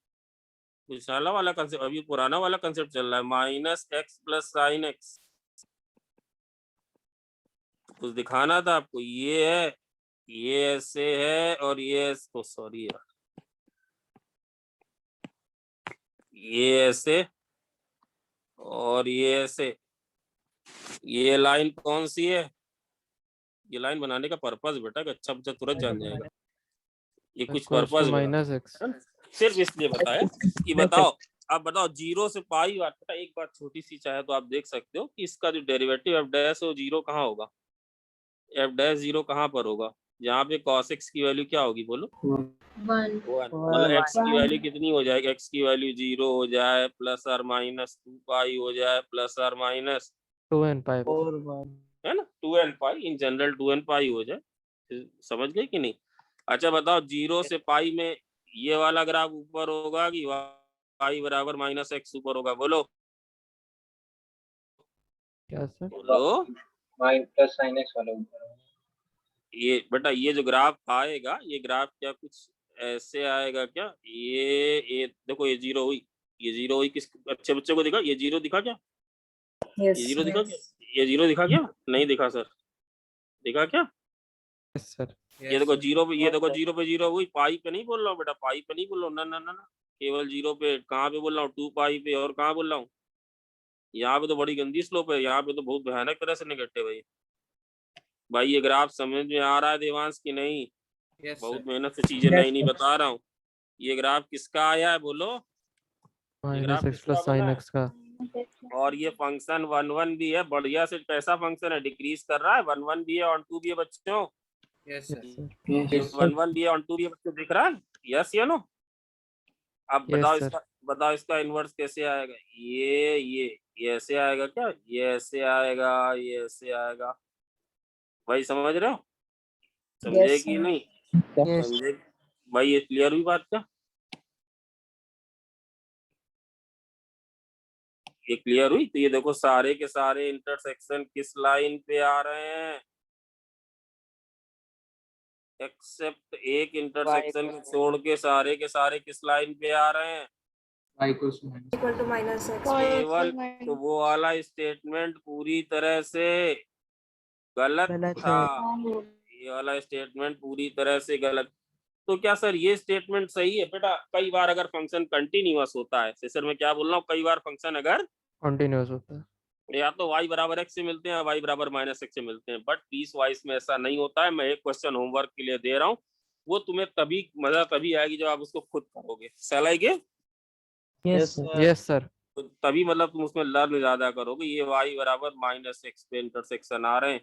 पिछला वाला कंसेप्ट, अभी पुराना वाला कंसेप्ट चल रहा है, minus x plus sine x, कुछ दिखाना था आपको, ये है, ये ऐसे है और ये तो सॉरी यार, ये ऐसे और ये ऐसे, ये लाइन कौन सी है? ये लाइन बनाने का पर्पस बेटा कि अच्छा बच्चा तुरंत जान जाएगा, ये कुछ पर्पस माइनस एक्स। सिर्फ इसलिए बताया कि बताओ, अब बताओ जीरो से पाई, बेटा एक बात छोटी सी चाहे तो आप देख सकते हो कि इसका जो डेरिवेटिव एफ डैश हो जीरो कहाँ होगा, एफ डैश जीरो कहाँ पर होगा, जहाँ पे cos x की वैल्यू क्या होगी बोलो, 1. मतलब x की वैल्यू कितनी हो जाएगी, x की वैल्यू जीरो हो जाए प्लस और माइनस 2 पाई हो जाए प्लस और माइनस 2n पाई। है ना 2n pi, in general 2n पाई हो जाए, समझ गए कि नहीं? अच्छा बताओ जीरो से पाई में ये वाला ग्राफ ऊपर होगा कि y बराबर माइनस एक्स ऊपर होगा, बोलो क्या सर? बोलो। प्लस साइन एक्स वाला ऊपर है। ये बेटा ये जो ग्राफ आएगा, ये ग्राफ क्या कुछ ऐसे आएगा क्या, ये देखो ये जीरो हुई, ये जीरो हुई, किस अच्छे बच्चे को दिखा, ये जीरो दिखा क्या, Yes. ये जीरो दिखा क्या, ये जीरो दिखा क्या, नहीं दिखा सर, दिखा क्या? Yes sir. ये देखो जीरो पे, ये देखो जीरो पे जीरो हुई, पाई पे नहीं बोल रहा हूँ बेटा, पाई पे नहीं बोल रहा हूँ, ना ना ना ना, केवल जीरो पे, कहाँ पे बोल रहा हूँ, 2 पाई पे, और कहाँ बोल रहा हूँ, यहाँ पे तो बड़ी गंदी स्लोप है, यहाँ पे तो बहुत भयानक तरह से निकटे भाई। भाई ये ग्राफ समझ में आ रहा है देवांश की नहीं? Yes, बहुत sir. मेहनत से चीजें नई नहीं बता रहा हूँ। ये ग्राफ किसका आया है बोलो, minus x plus sine x का। और ये फंक्शन 1 1 भी है, बढ़िया से कैसा फंक्शन है, डिक्रीज कर रहा है, 1 1 भी है ऑन 2 भी है बच्चों, Yes, sir. 1 1 भी है ऑन 2 भी है बच्चों, दिख रहा है, यस या नो? अब बताओ Yes, sir. इसका, बताओ इसका इनवर्स कैसे आएगा, ये ऐसे आएगा क्या, ये ऐसे आएगा, ये ऐसे आएगा, भाई समझ रहे हो, समझे Yes, कि sir. नहीं समझे भाई, ये क्लियर हुई बात क्या, ये क्लियर हुई? तो ये देखो सारे के सारे इंटरसेक्शन किस लाइन पे आ रहे हैं, एक्सेप्ट एक इंटरसेक्शन को छोड़ के सारे किस लाइन पे आ रहे हैं, Equal to minus x. केवल तो वो वाला स्टेटमेंट पूरी तरह से गलत था, ये वाला स्टेटमेंट पूरी तरह से गलत। तो क्या सर ये स्टेटमेंट सही है बेटा, कई बार अगर फंक्शन कंटिन्यूअस होता है, सर मैं क्या बोल रहा हूँ, कई बार फंक्शन अगर कंटिन्यूअस होता है, या तो y बराबर x से मिलते हैं या y बराबर माइनस एक्स से मिलते हैं, बट पीस वाइज में ऐसा नहीं होता है। मैं एक क्वेश्चन होमवर्क के लिए दे रहा हूँ, वो तुम्हें तभी मजा तभी आएगी जब आप उसको खुद करोगे, सलाइगे यस सर। तभी मतलब तुम उसमें लर्न ज्यादा करोगे। ये y बराबर माइनस एक्स पे इंटरसेक्शन आ रहे हैं,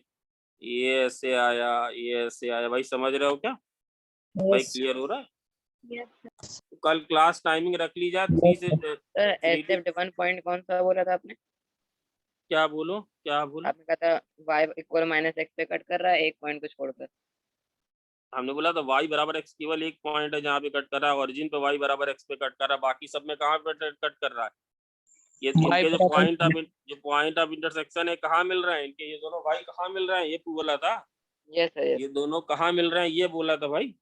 ये ऐसे आया, ये ऐसे आया, भाई समझ रहे हो क्या भाई, Yes. क्लियर हो रहा है? Yes. कल क्लास टाइमिंग रख ली जाए 3 से सर एक्सेप्ट 1 पॉइंट कौन सा बोला था आपने? क्या बोलो, क्या बोलो, आपने कहा था y इक्वल माइनस एक्स पे कट कर रहा है एक पॉइंट को छोड़कर। हमने बोला था y बराबर x केवल एक पॉइंट है जहाँ पे कट कर रहा है, ओरिजिन पे y बराबर x पे कट कर रहा है, बाकी सब में कहाँ पे कट कर रहा है, ये इनके जो पॉइंट ऑफ इंटरसेक्शन है कहाँ मिल रहे हैं इनके, ये दोनों भाई कहाँ मिल रहे हैं, ये बोला था, यस सर। ये दोनों कहाँ मिल रहे हैं ये बोला था भाई,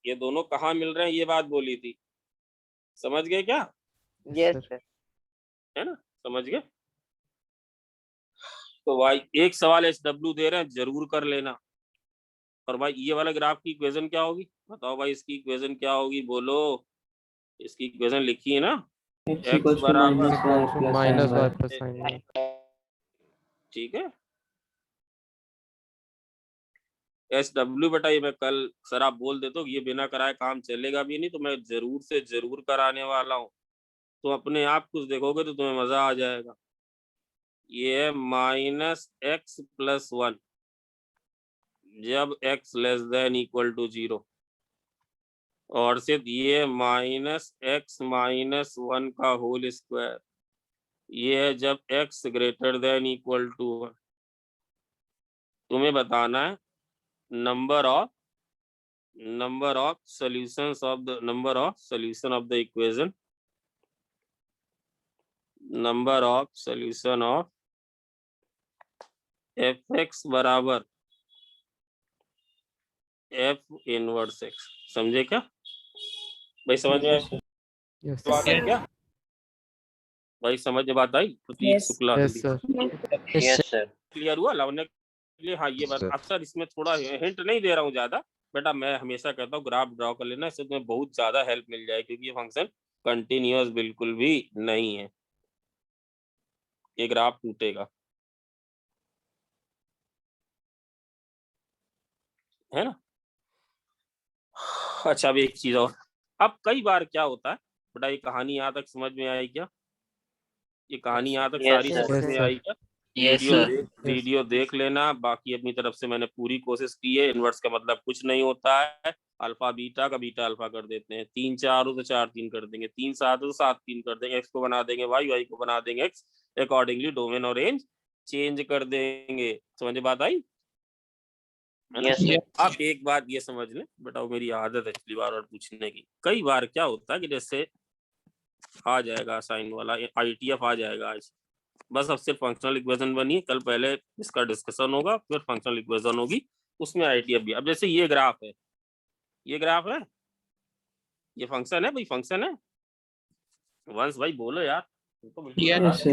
ये दोनों कहाँ मिल रहे हैं ये बात बोली थी, समझ गए क्या, यस सर। है ना, समझ गए? तो भाई एक सवाल SW दे रहे हैं, जरूर कर लेना, और भाई ये वाला ग्राफ की इक्वेशन क्या होगी, बताओ भाई इसकी इक्वेशन क्या होगी, बोलो। इसकी इक्वेशन लिखी है ना, x बराबर माइनस वाई प्लस साइन। ठीक है। SW बेटा, ये मैं कल सर आप बोल देते हो ये बिना कराए काम चलेगा भी नहीं, तो मैं जरूर से जरूर कराने वाला हूँ। तो अपने आप कुछ देखोगे तो तुम्हें मजा आ जाएगा। ये है -x+1 जब x less than equal to 0, और सिर्फ ये -x-1 का होल स्क्वायर, ये है जब x greater than equal to 1। तुम्हें बताना है number of solutions of the number of solution of the equation, number of solution of fx बराबर f इनवर्स x। समझे क्या भाई, समझ में यस बात है क्या भाई, समझ में बात आई? प्रतीक Yes. Shukla yes sir. Yes sir. Clear हुआ लावण्य के लिए? हाँ ये बात अक्सर इसमें थोड़ा हिंट नहीं दे रहा हूँ ज्यादा बेटा, मैं हमेशा कहता हूँ ग्राफ ड्रॉ कर लेना, इससे तुम्हें बहुत ज्यादा हेल्प मिल जाए, क्योंकि ये फंक्शन कंटिन्यूअस बिल्कुल भी नहीं है, ये ग्राफ टूटेगा, है ना। अच्छा, अब एक चीज और, अब कई बार क्या होता है बेटा, ये कहानी यहाँ तक समझ में आई क्या? ये कहानी यहाँ तक Yes, सारी sir. समझ में Yes, आई क्या? Yes, sir. वीडियो देख लेना, बाकी अपनी तरफ से मैंने पूरी कोशिश की है। इनवर्स का मतलब कुछ नहीं होता है, अल्फा बीटा का बीटा अल्फा कर देते हैं, 3 4 हो तो 4 3 कर देंगे, 3 7 हो तो 7 3 कर देंगे, एक्स को बना देंगे वाई को बना देंगे एक्स, अकॉर्डिंगली डोमेन और रेंज चेंज कर देंगे। समझ में बात आई? है ना? Yes, sir. आप एक बात ये समझ लें बेटा, वो मेरी आदत है पिछली बार और पूछने की, कई बार क्या होता है कि जैसे आ जाएगा साइन वाला ITF आ जाएगा आज, बस अब सिर्फ फंक्शनल इक्वेशन बनी है, कल पहले इसका डिस्कशन होगा, फिर फंक्शनल इक्वेशन होगी, उसमें ITF भी। अब जैसे ये ग्राफ है, ये ग्राफ है, ये फंक्शन है भाई, फंक्शन है। वंश भाई बोलो यार, तुम तो बिल्कुल नाराज,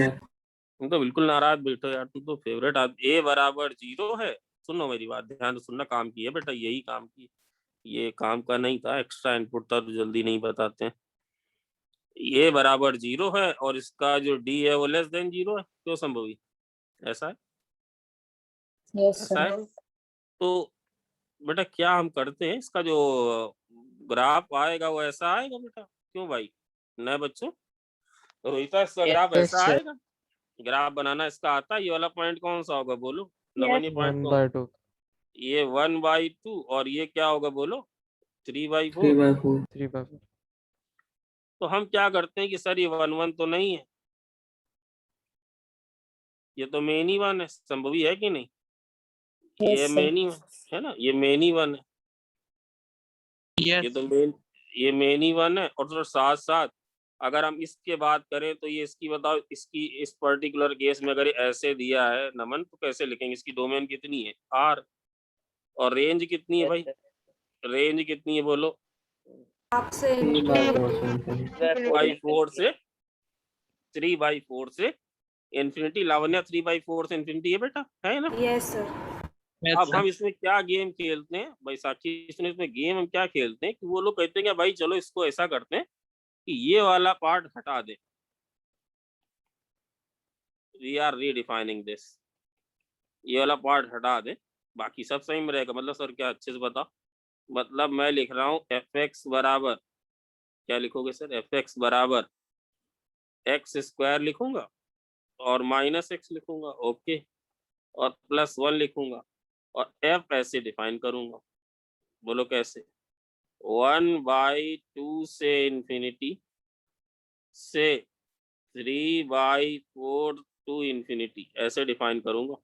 तुम तो बिल्कुल नाराज बैठो यार, तुम तो फेवरेट a बराबर 0 है। सुनो मेरी बात, ध्यान से सुनना, काम की है बेटा, यही काम की, ये काम का नहीं था, एक्स्ट्रा इनपुट था तो जल्दी नहीं बताते हैं। a बराबर 0 है और इसका जो d है वो लेस देन 0 है, क्यों संभवी? ऐसा है, Yes, ऐसा है। sir. तो बेटा क्या हम करते हैं, इसका जो ग्राफ आएगा वो ऐसा आएगा बेटा, क्यों भाई नए बच्चों? रोहिता, इसका ग्राफ Yes, ऐसा sir. आएगा, ग्राफ बनाना इसका आता है। ये वाला पॉइंट कौन सा होगा बोलो, लवन्य पॉइंट 1/2 ये 1/2, और ये क्या होगा बोलो, 3/4। 3/4। तो हम क्या करते हैं कि सर ये 1 1 तो नहीं है, ये तो मेन ही 1 है, संभवी है कि नहीं? Yes, ये sir. मेन ही है ना, ये मेन ही 1 है, Yes. ये तो मेन ही 1 है। और तो साथ साथ अगर हम इसके बात करें तो ये इसकी बताओ, इसकी इस पर्टिकुलर केस में अगर ऐसे दिया है नमन, तो कैसे लिखेंगे? इसकी डोमेन कितनी है R, और रेंज कितनी है भाई, रेंज कितनी है बोलो? आपसे 3/4 से 3/4 से इन्फिनिटी। लावण्य 3/4 से इन्फिनिटी है बेटा, है ना? Yes, sir. Yes, अब sir. हम इसमें क्या गेम खेलते हैं भाई साक्षी, इसमें गेम हम क्या खेलते हैं कि वो लोग कहते हैं कि भाई चलो इसको ऐसा करते हैं कि ये वाला पार्ट हटा दे, वी आर रीडिफाइनिंग दिस, ये वाला पार्ट हटा दे, बाकी सब सही में रहेगा। मतलब सर क्या, अच्छे से बताओ। मतलब मैं लिख रहा हूँ fx बराबर, क्या लिखोगे सर? fx बराबर x² लिखूंगा और -x लिखूंगा, ओके, और +1 लिखूंगा और f ऐसे डिफाइन करूंगा, बोलो कैसे? 1/2 से इन्फिनिटी से 3/4 टू इन्फिनिटी, ऐसे डिफाइन करूंगा।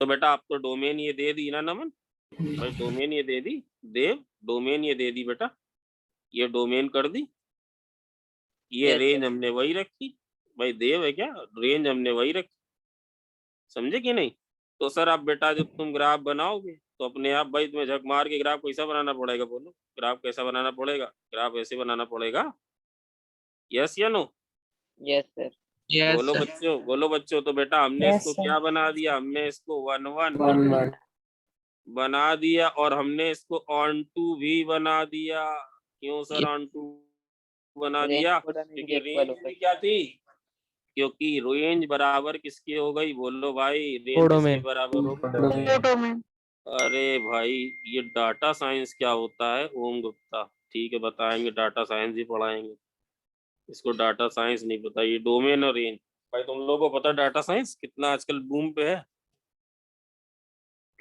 तो बेटा आप तो डोमेन ये दे दी ना नमन भाई, डोमेन ये दे दी देव, डोमेन ये दे दी बेटा, ये डोमेन कर दी, ये Yes, रेंज sir. हमने वही रखी भाई, देव है क्या, रेंज हमने वही रखी, समझे कि नहीं? तो सर आप बेटा जब तुम ग्राफ बनाओगे तो अपने आप भाई तुम्हें झक मार के ग्राफ कैसा बनाना पड़ेगा बोलो, ग्राफ कैसा बनाना पड़ेगा? ग्राफ ऐसे बनाना पड़ेगा, यस या नो? Yes, sir. Yes, बोलो sir. बच्चों, बोलो बच्चों। तो बेटा हमने Yes, इसको sir. क्या बना दिया, हमने इसको 1 1 बना दिया और हमने इसको ऑन टू भी बना दिया। क्यों सर ये ऑन टू बना रेंज दिया? कोड हमें क्योंकि इक्वल हो रेंज गई। भी क्या थी, क्योंकि रेंज बराबर किसकी हो गई बोलो भाई, रेंज किसके कोडोमेन। बराबर हो गई? कोडोमेन। अरे भाई ये डाटा साइंस क्या होता है ओम गुप्ता? ठीक है बताएंगे, डाटा साइंस भी पढ़ाएंगे। इसको डाटा साइंस नहीं पता, ये डोमेन और रेंज। भाई तुम लोगों को पता डाटा साइंस कितना आजकल बूम पे है?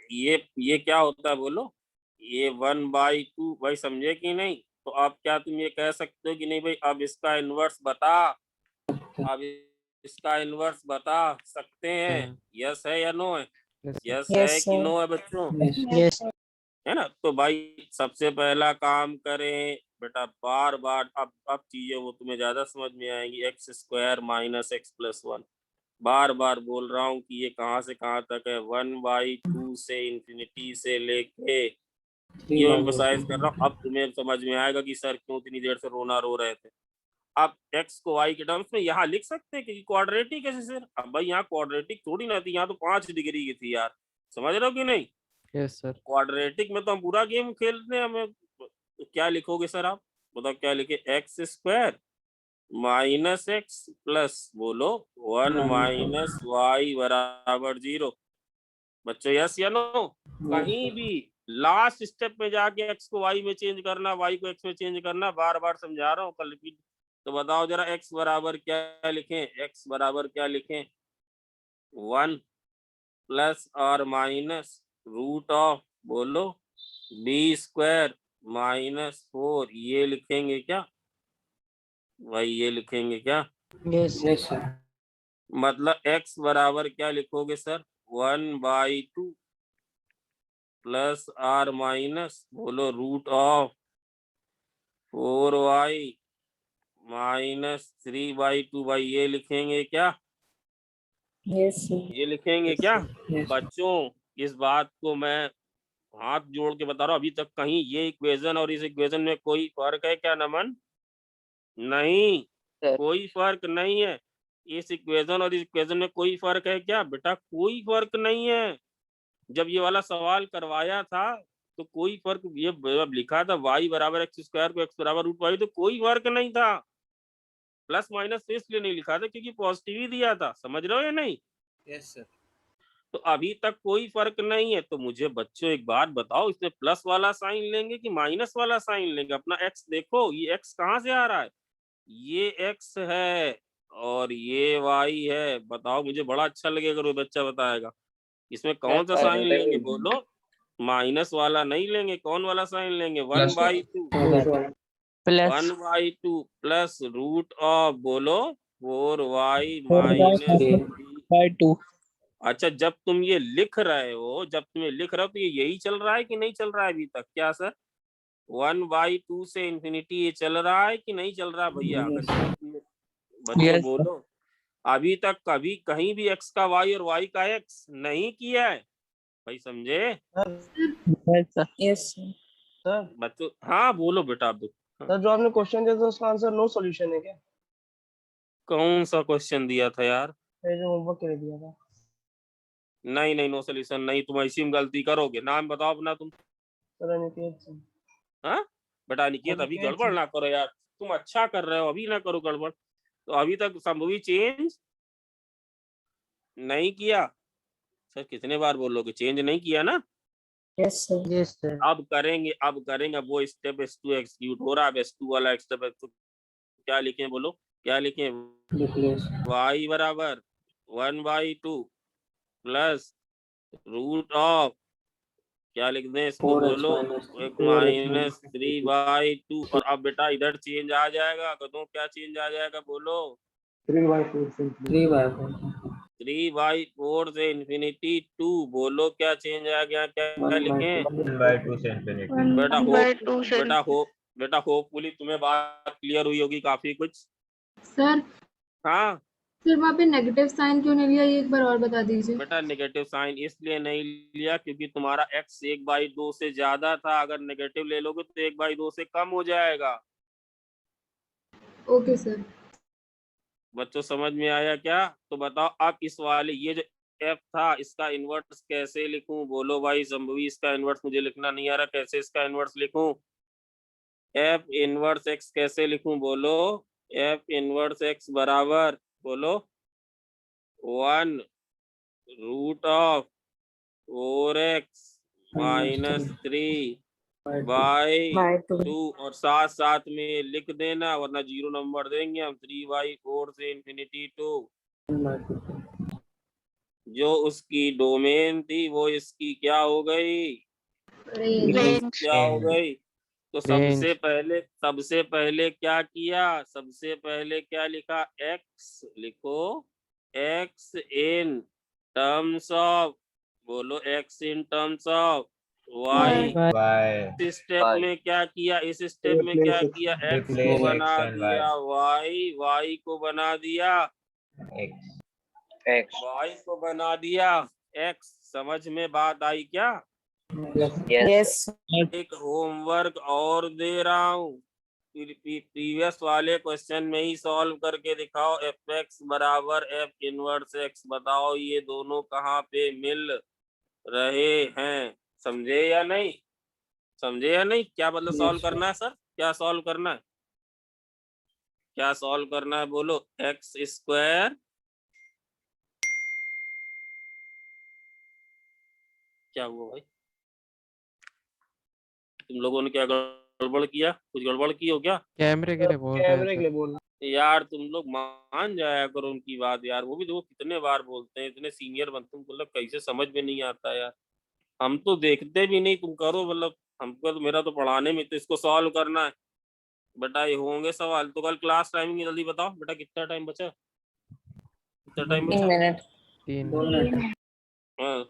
ये क्या होता है बोलो? ये 1/2 भाई, समझे कि नहीं? तो आप क्या तुम ये कह सकते हो कि नहीं भाई अब इसका इन्वर्स बता, अब इसका इन्वर्स बता सकते हैं? यस है या नो है? यस है Yes, कि sir. नो है बच्चों? यस। है ना? तो भाई सबसे पहला काम करें बेटा, बार बार अब चीजें वो तुम्हें ज्यादा समझ में आएंगी। x² - x+1 बार बार बोल रहा हूँ कि ये कहाँ से कहाँ तक है, 1/2 से इंफिनिटी से लेके, क्यों एम्फसाइज कर रहा हूँ, अब तुम्हें समझ में आएगा कि सर क्यों इतनी देर से रोना रो रहे थे। अब x को y के टर्म्स में यहाँ लिख सकते हैं क्योंकि क्वाड्रेटिक है सर। अब भाई यहाँ क्वाड्रेटिक थोड़ी ना थी, यहाँ तो 5 डिग्री की थी यार, समझ रहे हो कि नहीं? Yes sir. क्वाड्रेटिक में तो हम पूरा गेम खेलते हैं। हमें तो क्या लिखोगे सर आप बताओ, क्या लिखे? x² - x प्लस बोलो 1 - y बराबर 0। बच्चों यस या नो? कहीं भी लास्ट स्टेप में जाके x को y में चेंज करना, y को x में चेंज करना, बार बार समझा रहा हूँ, कल रिपीट। तो बताओ जरा x बराबर क्या लिखें? x बराबर क्या लिखें? 1 प्लस और माइनस रूट ऑफ बोलो b² - 4, ये लिखेंगे क्या भाई? ये लिखेंगे क्या? यस। Yes sir. मतलब x बराबर क्या लिखोगे सर? 1/2 प्लस r माइनस बोलो रूट ऑफ 4y - 3/2 भाई, ये लिखेंगे क्या? Yes, sir. ये लिखेंगे क्या? बच्चों इस बात को मैं हाथ जोड़ के बता रहा हूँ, अभी तक कहीं ये इक्वेशन और इस इक्वेशन में कोई फर्क है क्या नमन? नहीं, सर कोई फर्क नहीं है। इस इक्वेशन और इस इक्वेशन में कोई फर्क है क्या बेटा? कोई फर्क नहीं है। जब ये वाला सवाल करवाया था तो कोई फर्क, ये जब लिखा था y बराबर x² को x बराबर √y, तो कोई फर्क नहीं था। प्लस माइनस तो इसलिए नहीं लिखा था क्योंकि पॉजिटिव ही दिया था, समझ रहे हो या नहीं? Yes sir. तो अभी तक कोई फर्क नहीं है। तो मुझे बच्चों एक बात बताओ, इसमें प्लस वाला साइन लेंगे कि माइनस वाला साइन लेंगे? अपना x देखो, ये x कहाँ से आ रहा है? ये x है और ये y है। बताओ, मुझे बड़ा अच्छा लगेगा अगर वो बच्चा बताएगा इसमें कौन सा साइन लेंगे बोलो? माइनस वाला नहीं लेंगे, कौन वाला साइन लेंगे? 1/2 प्लस 1/2 प्लस रूट ऑफ बोलो 4y - 4/2। अच्छा, जब तुम ये लिख रहे हो, जब तुम ये लिख रहे हो तो ये यही चल रहा है कि नहीं चल रहा है अभी तक? क्या सर 1/2 से इंफिनिटी ये चल रहा है कि नहीं चल रहा भैया? अगर बच्चों Yes, बोलो, अभी तक कभी कहीं भी x का y और y का x नहीं किया है भाई, समझे yes sir. Yes, sir. Sir बच्चों? हाँ बोलो बेटा आप। सर जो आपने क्वेश्चन दिया था उसका आंसर नो सॉल्यूशन है क्या? कौन सा क्वेश्चन दिया था यार? ये जो होमवर्क के लिए दिया था। नहीं नहीं, नो सोल्यूशन नहीं। तुम ऐसी में गलती करोगे। नाम बताओ अपना तुम। सर अनिकेत सिंह। हाँ बेटा अनिकेत, अभी गड़बड़ ना करो यार, तुम अच्छा कर रहे हो, अभी ना करो गड़बड़। तो अभी तक संभवी चेंज नहीं किया? सर कितने बार बोलोगे? चेंज नहीं किया ना? Yes, sir. Yes sir. अब करेंगे, अब करेंगे। अब वो स्टेप S2 एग्जीक्यूट हो रहा है। अब S2 वाला स्टेप क्या लिखें बोलो? क्या लिखें? y बराबर 1/2 प्लस रूट ऑफ, क्या लिख दें इसको बोलो? -3/2। और अब बेटा इधर चेंज आ जाएगा, कदों क्या चेंज आ जाएगा बोलो? 3/4 से इंफिनिटी 2 बोलो क्या चेंज आ गया? क्या लिखें? 1/2 से इंफिनिटी। बेटा बेटा होपफुली तुम्हें बात क्लियर हुई होगी काफी कुछ। सर हाँ फिर वहाँ पे नेगेटिव साइन क्यों नहीं लिया, ये एक बार और बता दीजिए। बेटा नेगेटिव साइन इसलिए नहीं लिया क्योंकि तुम्हारा x 1/2 से ज्यादा था। अगर नेगेटिव ले लोगे तो 1/2 से कम हो जाएगा। Okay sir. बच्चों समझ में आया क्या? तो बताओ अब इस वाले ये जो एफ था, इसका इनवर्स कैसे लिखूं? बोलो भाई संभवी, इसका इनवर्स मुझे लिखना नहीं आ रहा, कैसे इसका इनवर्स लिखूं? एफ इनवर्स एक्स कैसे लिखूं? बोलो एफ इनवर्स एक्स बराबर, बोलो 1√4x -3/2 और साथ साथ में लिख देना, वरना 0 नंबर देंगे हम। 3/4 से इंफिनिटी 2, जो उसकी डोमेन थी वो इसकी क्या हो गई? क्या हो गई? तो सबसे पहले क्या किया? सबसे पहले क्या लिखा? x लिखो, x इन टर्म्स ऑफ, बोलो x in terms of y। इस स्टेप में क्या किया? इस स्टेप में क्या किया? x को बना दिया y को बना दिया y को बना दिया x। समझ में बात आई क्या? यस एक होमवर्क और दे रहा हूँ, प्रीवियस वाले क्वेश्चन में ही सॉल्व करके दिखाओ। एफ एक्स बराबर एफ इनवर्स एक्स, बताओ ये दोनों कहाँ पे मिल रहे हैं? समझे या नहीं? समझे या नहीं? क्या मतलब सॉल्व करना है सर? क्या सॉल्व करना है? क्या सॉल्व करना है? बोलो एक्स स्क्वायर, क्या हुआ भाई? तुम लोगों ने क्या गड़बड़ किया? कुछ गड़बड़ की हो क्या? कैमरे के लिए बोल रहे कैमरे हैं के लिए बोल यार तुम लोग मान जाया करो उनकी बात यार, वो भी देखो कितने बार बोलते हैं, इतने सीनियर बनते हैं, मतलब कैसे समझ में नहीं आता यार। हम तो देखते भी नहीं, तुम करो, मतलब हमको तो, मेरा तो पढ़ाने में, तो इसको सॉल्व करना है बेटा। ये होंगे सवाल तो कल क्लास टाइमिंग जल्दी बताओ बेटा, कितना टाइम बचा? कितना टाइम 3 बचा? मिनट 3 मिनट हाँ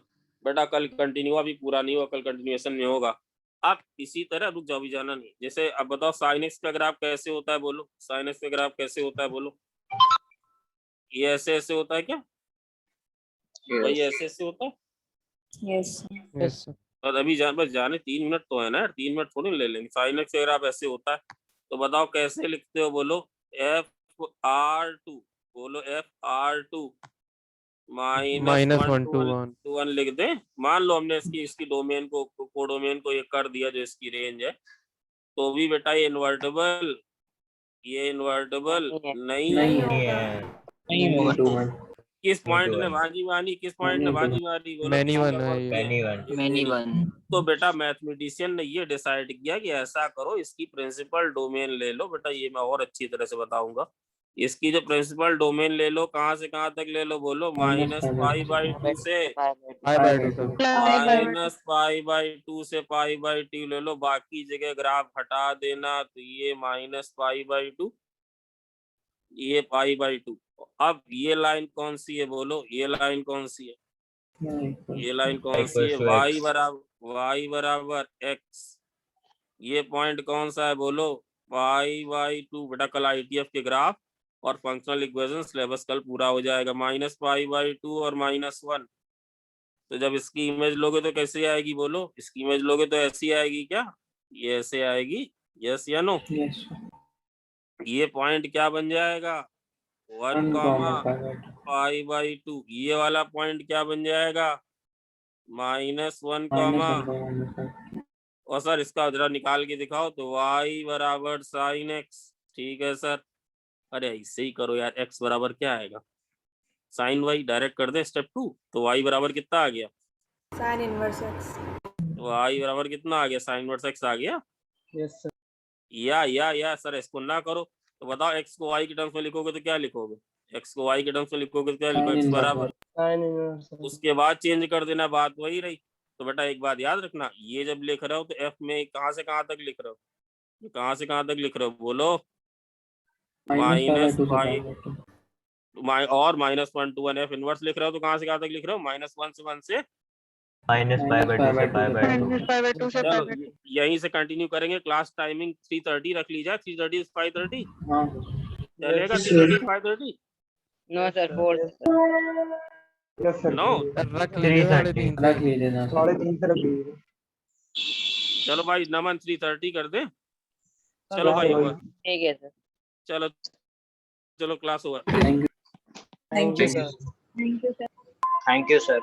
बेटा, कल कंटिन्यू, अभी पूरा नहीं हुआ, कल कंटिन्यूएशन में होगा। अब इसी तरह रुक जाओ, भी जाना नहीं। जैसे अब बताओ साइन एक्स का ग्राफ कैसे होता है? बोलो साइन एक्स का ग्राफ कैसे होता है? बोलो ये ऐसे ऐसे होता है क्या भाई? ऐसे ऐसे होता है? यस यस और अभी बस जाने 3 मिनट तो है ना यार, 3 मिनट थोड़ी ले लेंगे। साइन एक्स का ग्राफ ऐसे होता है, तो बताओ कैसे लिखते हो? बोलो FR2, बोलो FR2 -1 to 1 -1 1 लिख दें। मान लो हमने इसकी डोमेन को कोडोमेन को ये कर दिया, जो इसकी रेंज है, तो भी बेटा ये इन्वर्टेबल नहीं है। किस पॉइंट ने बाजी मारी? किस पॉइंट ने बाजी मारी? बोलो मैनी वन है ये। तो बेटा मैथमेटिशियन ने ये डिसाइड किया कि ऐसा करो, इसकी प्रिंसिपल डोमेन ले लो बेटा। ये मैं और अच्छी तरह से बताऊंगा। इसकी जो प्रिंसिपल डोमेन ले लो, कहाँ से कहाँ तक ले लो? बोलो -π/2 से π/2 तक। -π/2 से π/2 ले लो, बाकी जगह ग्राफ हटा देना। तो ये -π/2, ये π/2। अब ये लाइन कौन सी है? बोलो ये लाइन कौन सी है? ये लाइन कौन सी है? y बराबर x। ये पॉइंट कौन सा है? बोलो π/2। बेटा कल ITF के ग्राफ और फंक्शनल इक्वेशन सिलेबस कल पूरा हो जाएगा। -π/2 और -1। तो जब इसकी इमेज लोगे तो कैसे आएगी? बोलो इसकी इमेज लोगे तो ऐसी आएगी क्या? ये ऐसे आएगी, यस या नो? ये पॉइंट क्या बन जाएगा? 1, π/2। ये वाला पॉइंट क्या बन जाएगा? -1, और सर इसका जरा निकाल के दिखाओ। तो y बराबर sin x। ठीक है सर। अरे इससे ही करो यार, x बराबर क्या आएगा? sin y डायरेक्ट कर दे स्टेप 2। तो y बराबर कितना आ गया? Sine inverse x. तो y बराबर कितना आ गया? sin इनवर्स x आ गया। यस सर या सर इसको ना करो तो बताओ x को y के टर्म्स में लिखोगे तो क्या लिखोगे? x को y के टर्म्स में लिखोगे तो क्या लिखोगे? x बराबर, साइन इनवर्स उसके बाद चेंज कर देना, बात वही रही। तो बेटा एक बात याद रखना, ये जब लिख रहे हो तो f में कहाँ से कहाँ तक लिख रहे हो? कहाँ से कहाँ तक लिख रहे हो? बोलो -π और -1 to 1 f इनवर्स लिख रहे हो तो कहाँ से कहाँ तक लिख रहे हो? -1 से 1 से -π/2 से चलो यहीं से कंटिन्यू करेंगे। क्लास टाइमिंग 3:30 रख ली जाए। 3:30 से 5:30 चलेगा? 3:30 से 5:30 no sir 4 yes sir no? रख लीजिए 3:30 से। 3:30 से रख लीजिए। चलो भाई नमन 3:30 कर दे। चलो भाई हुआ। ठीक है सर। चलो क्लास हुआ। Thank you sir thank you sir. Thank you sir.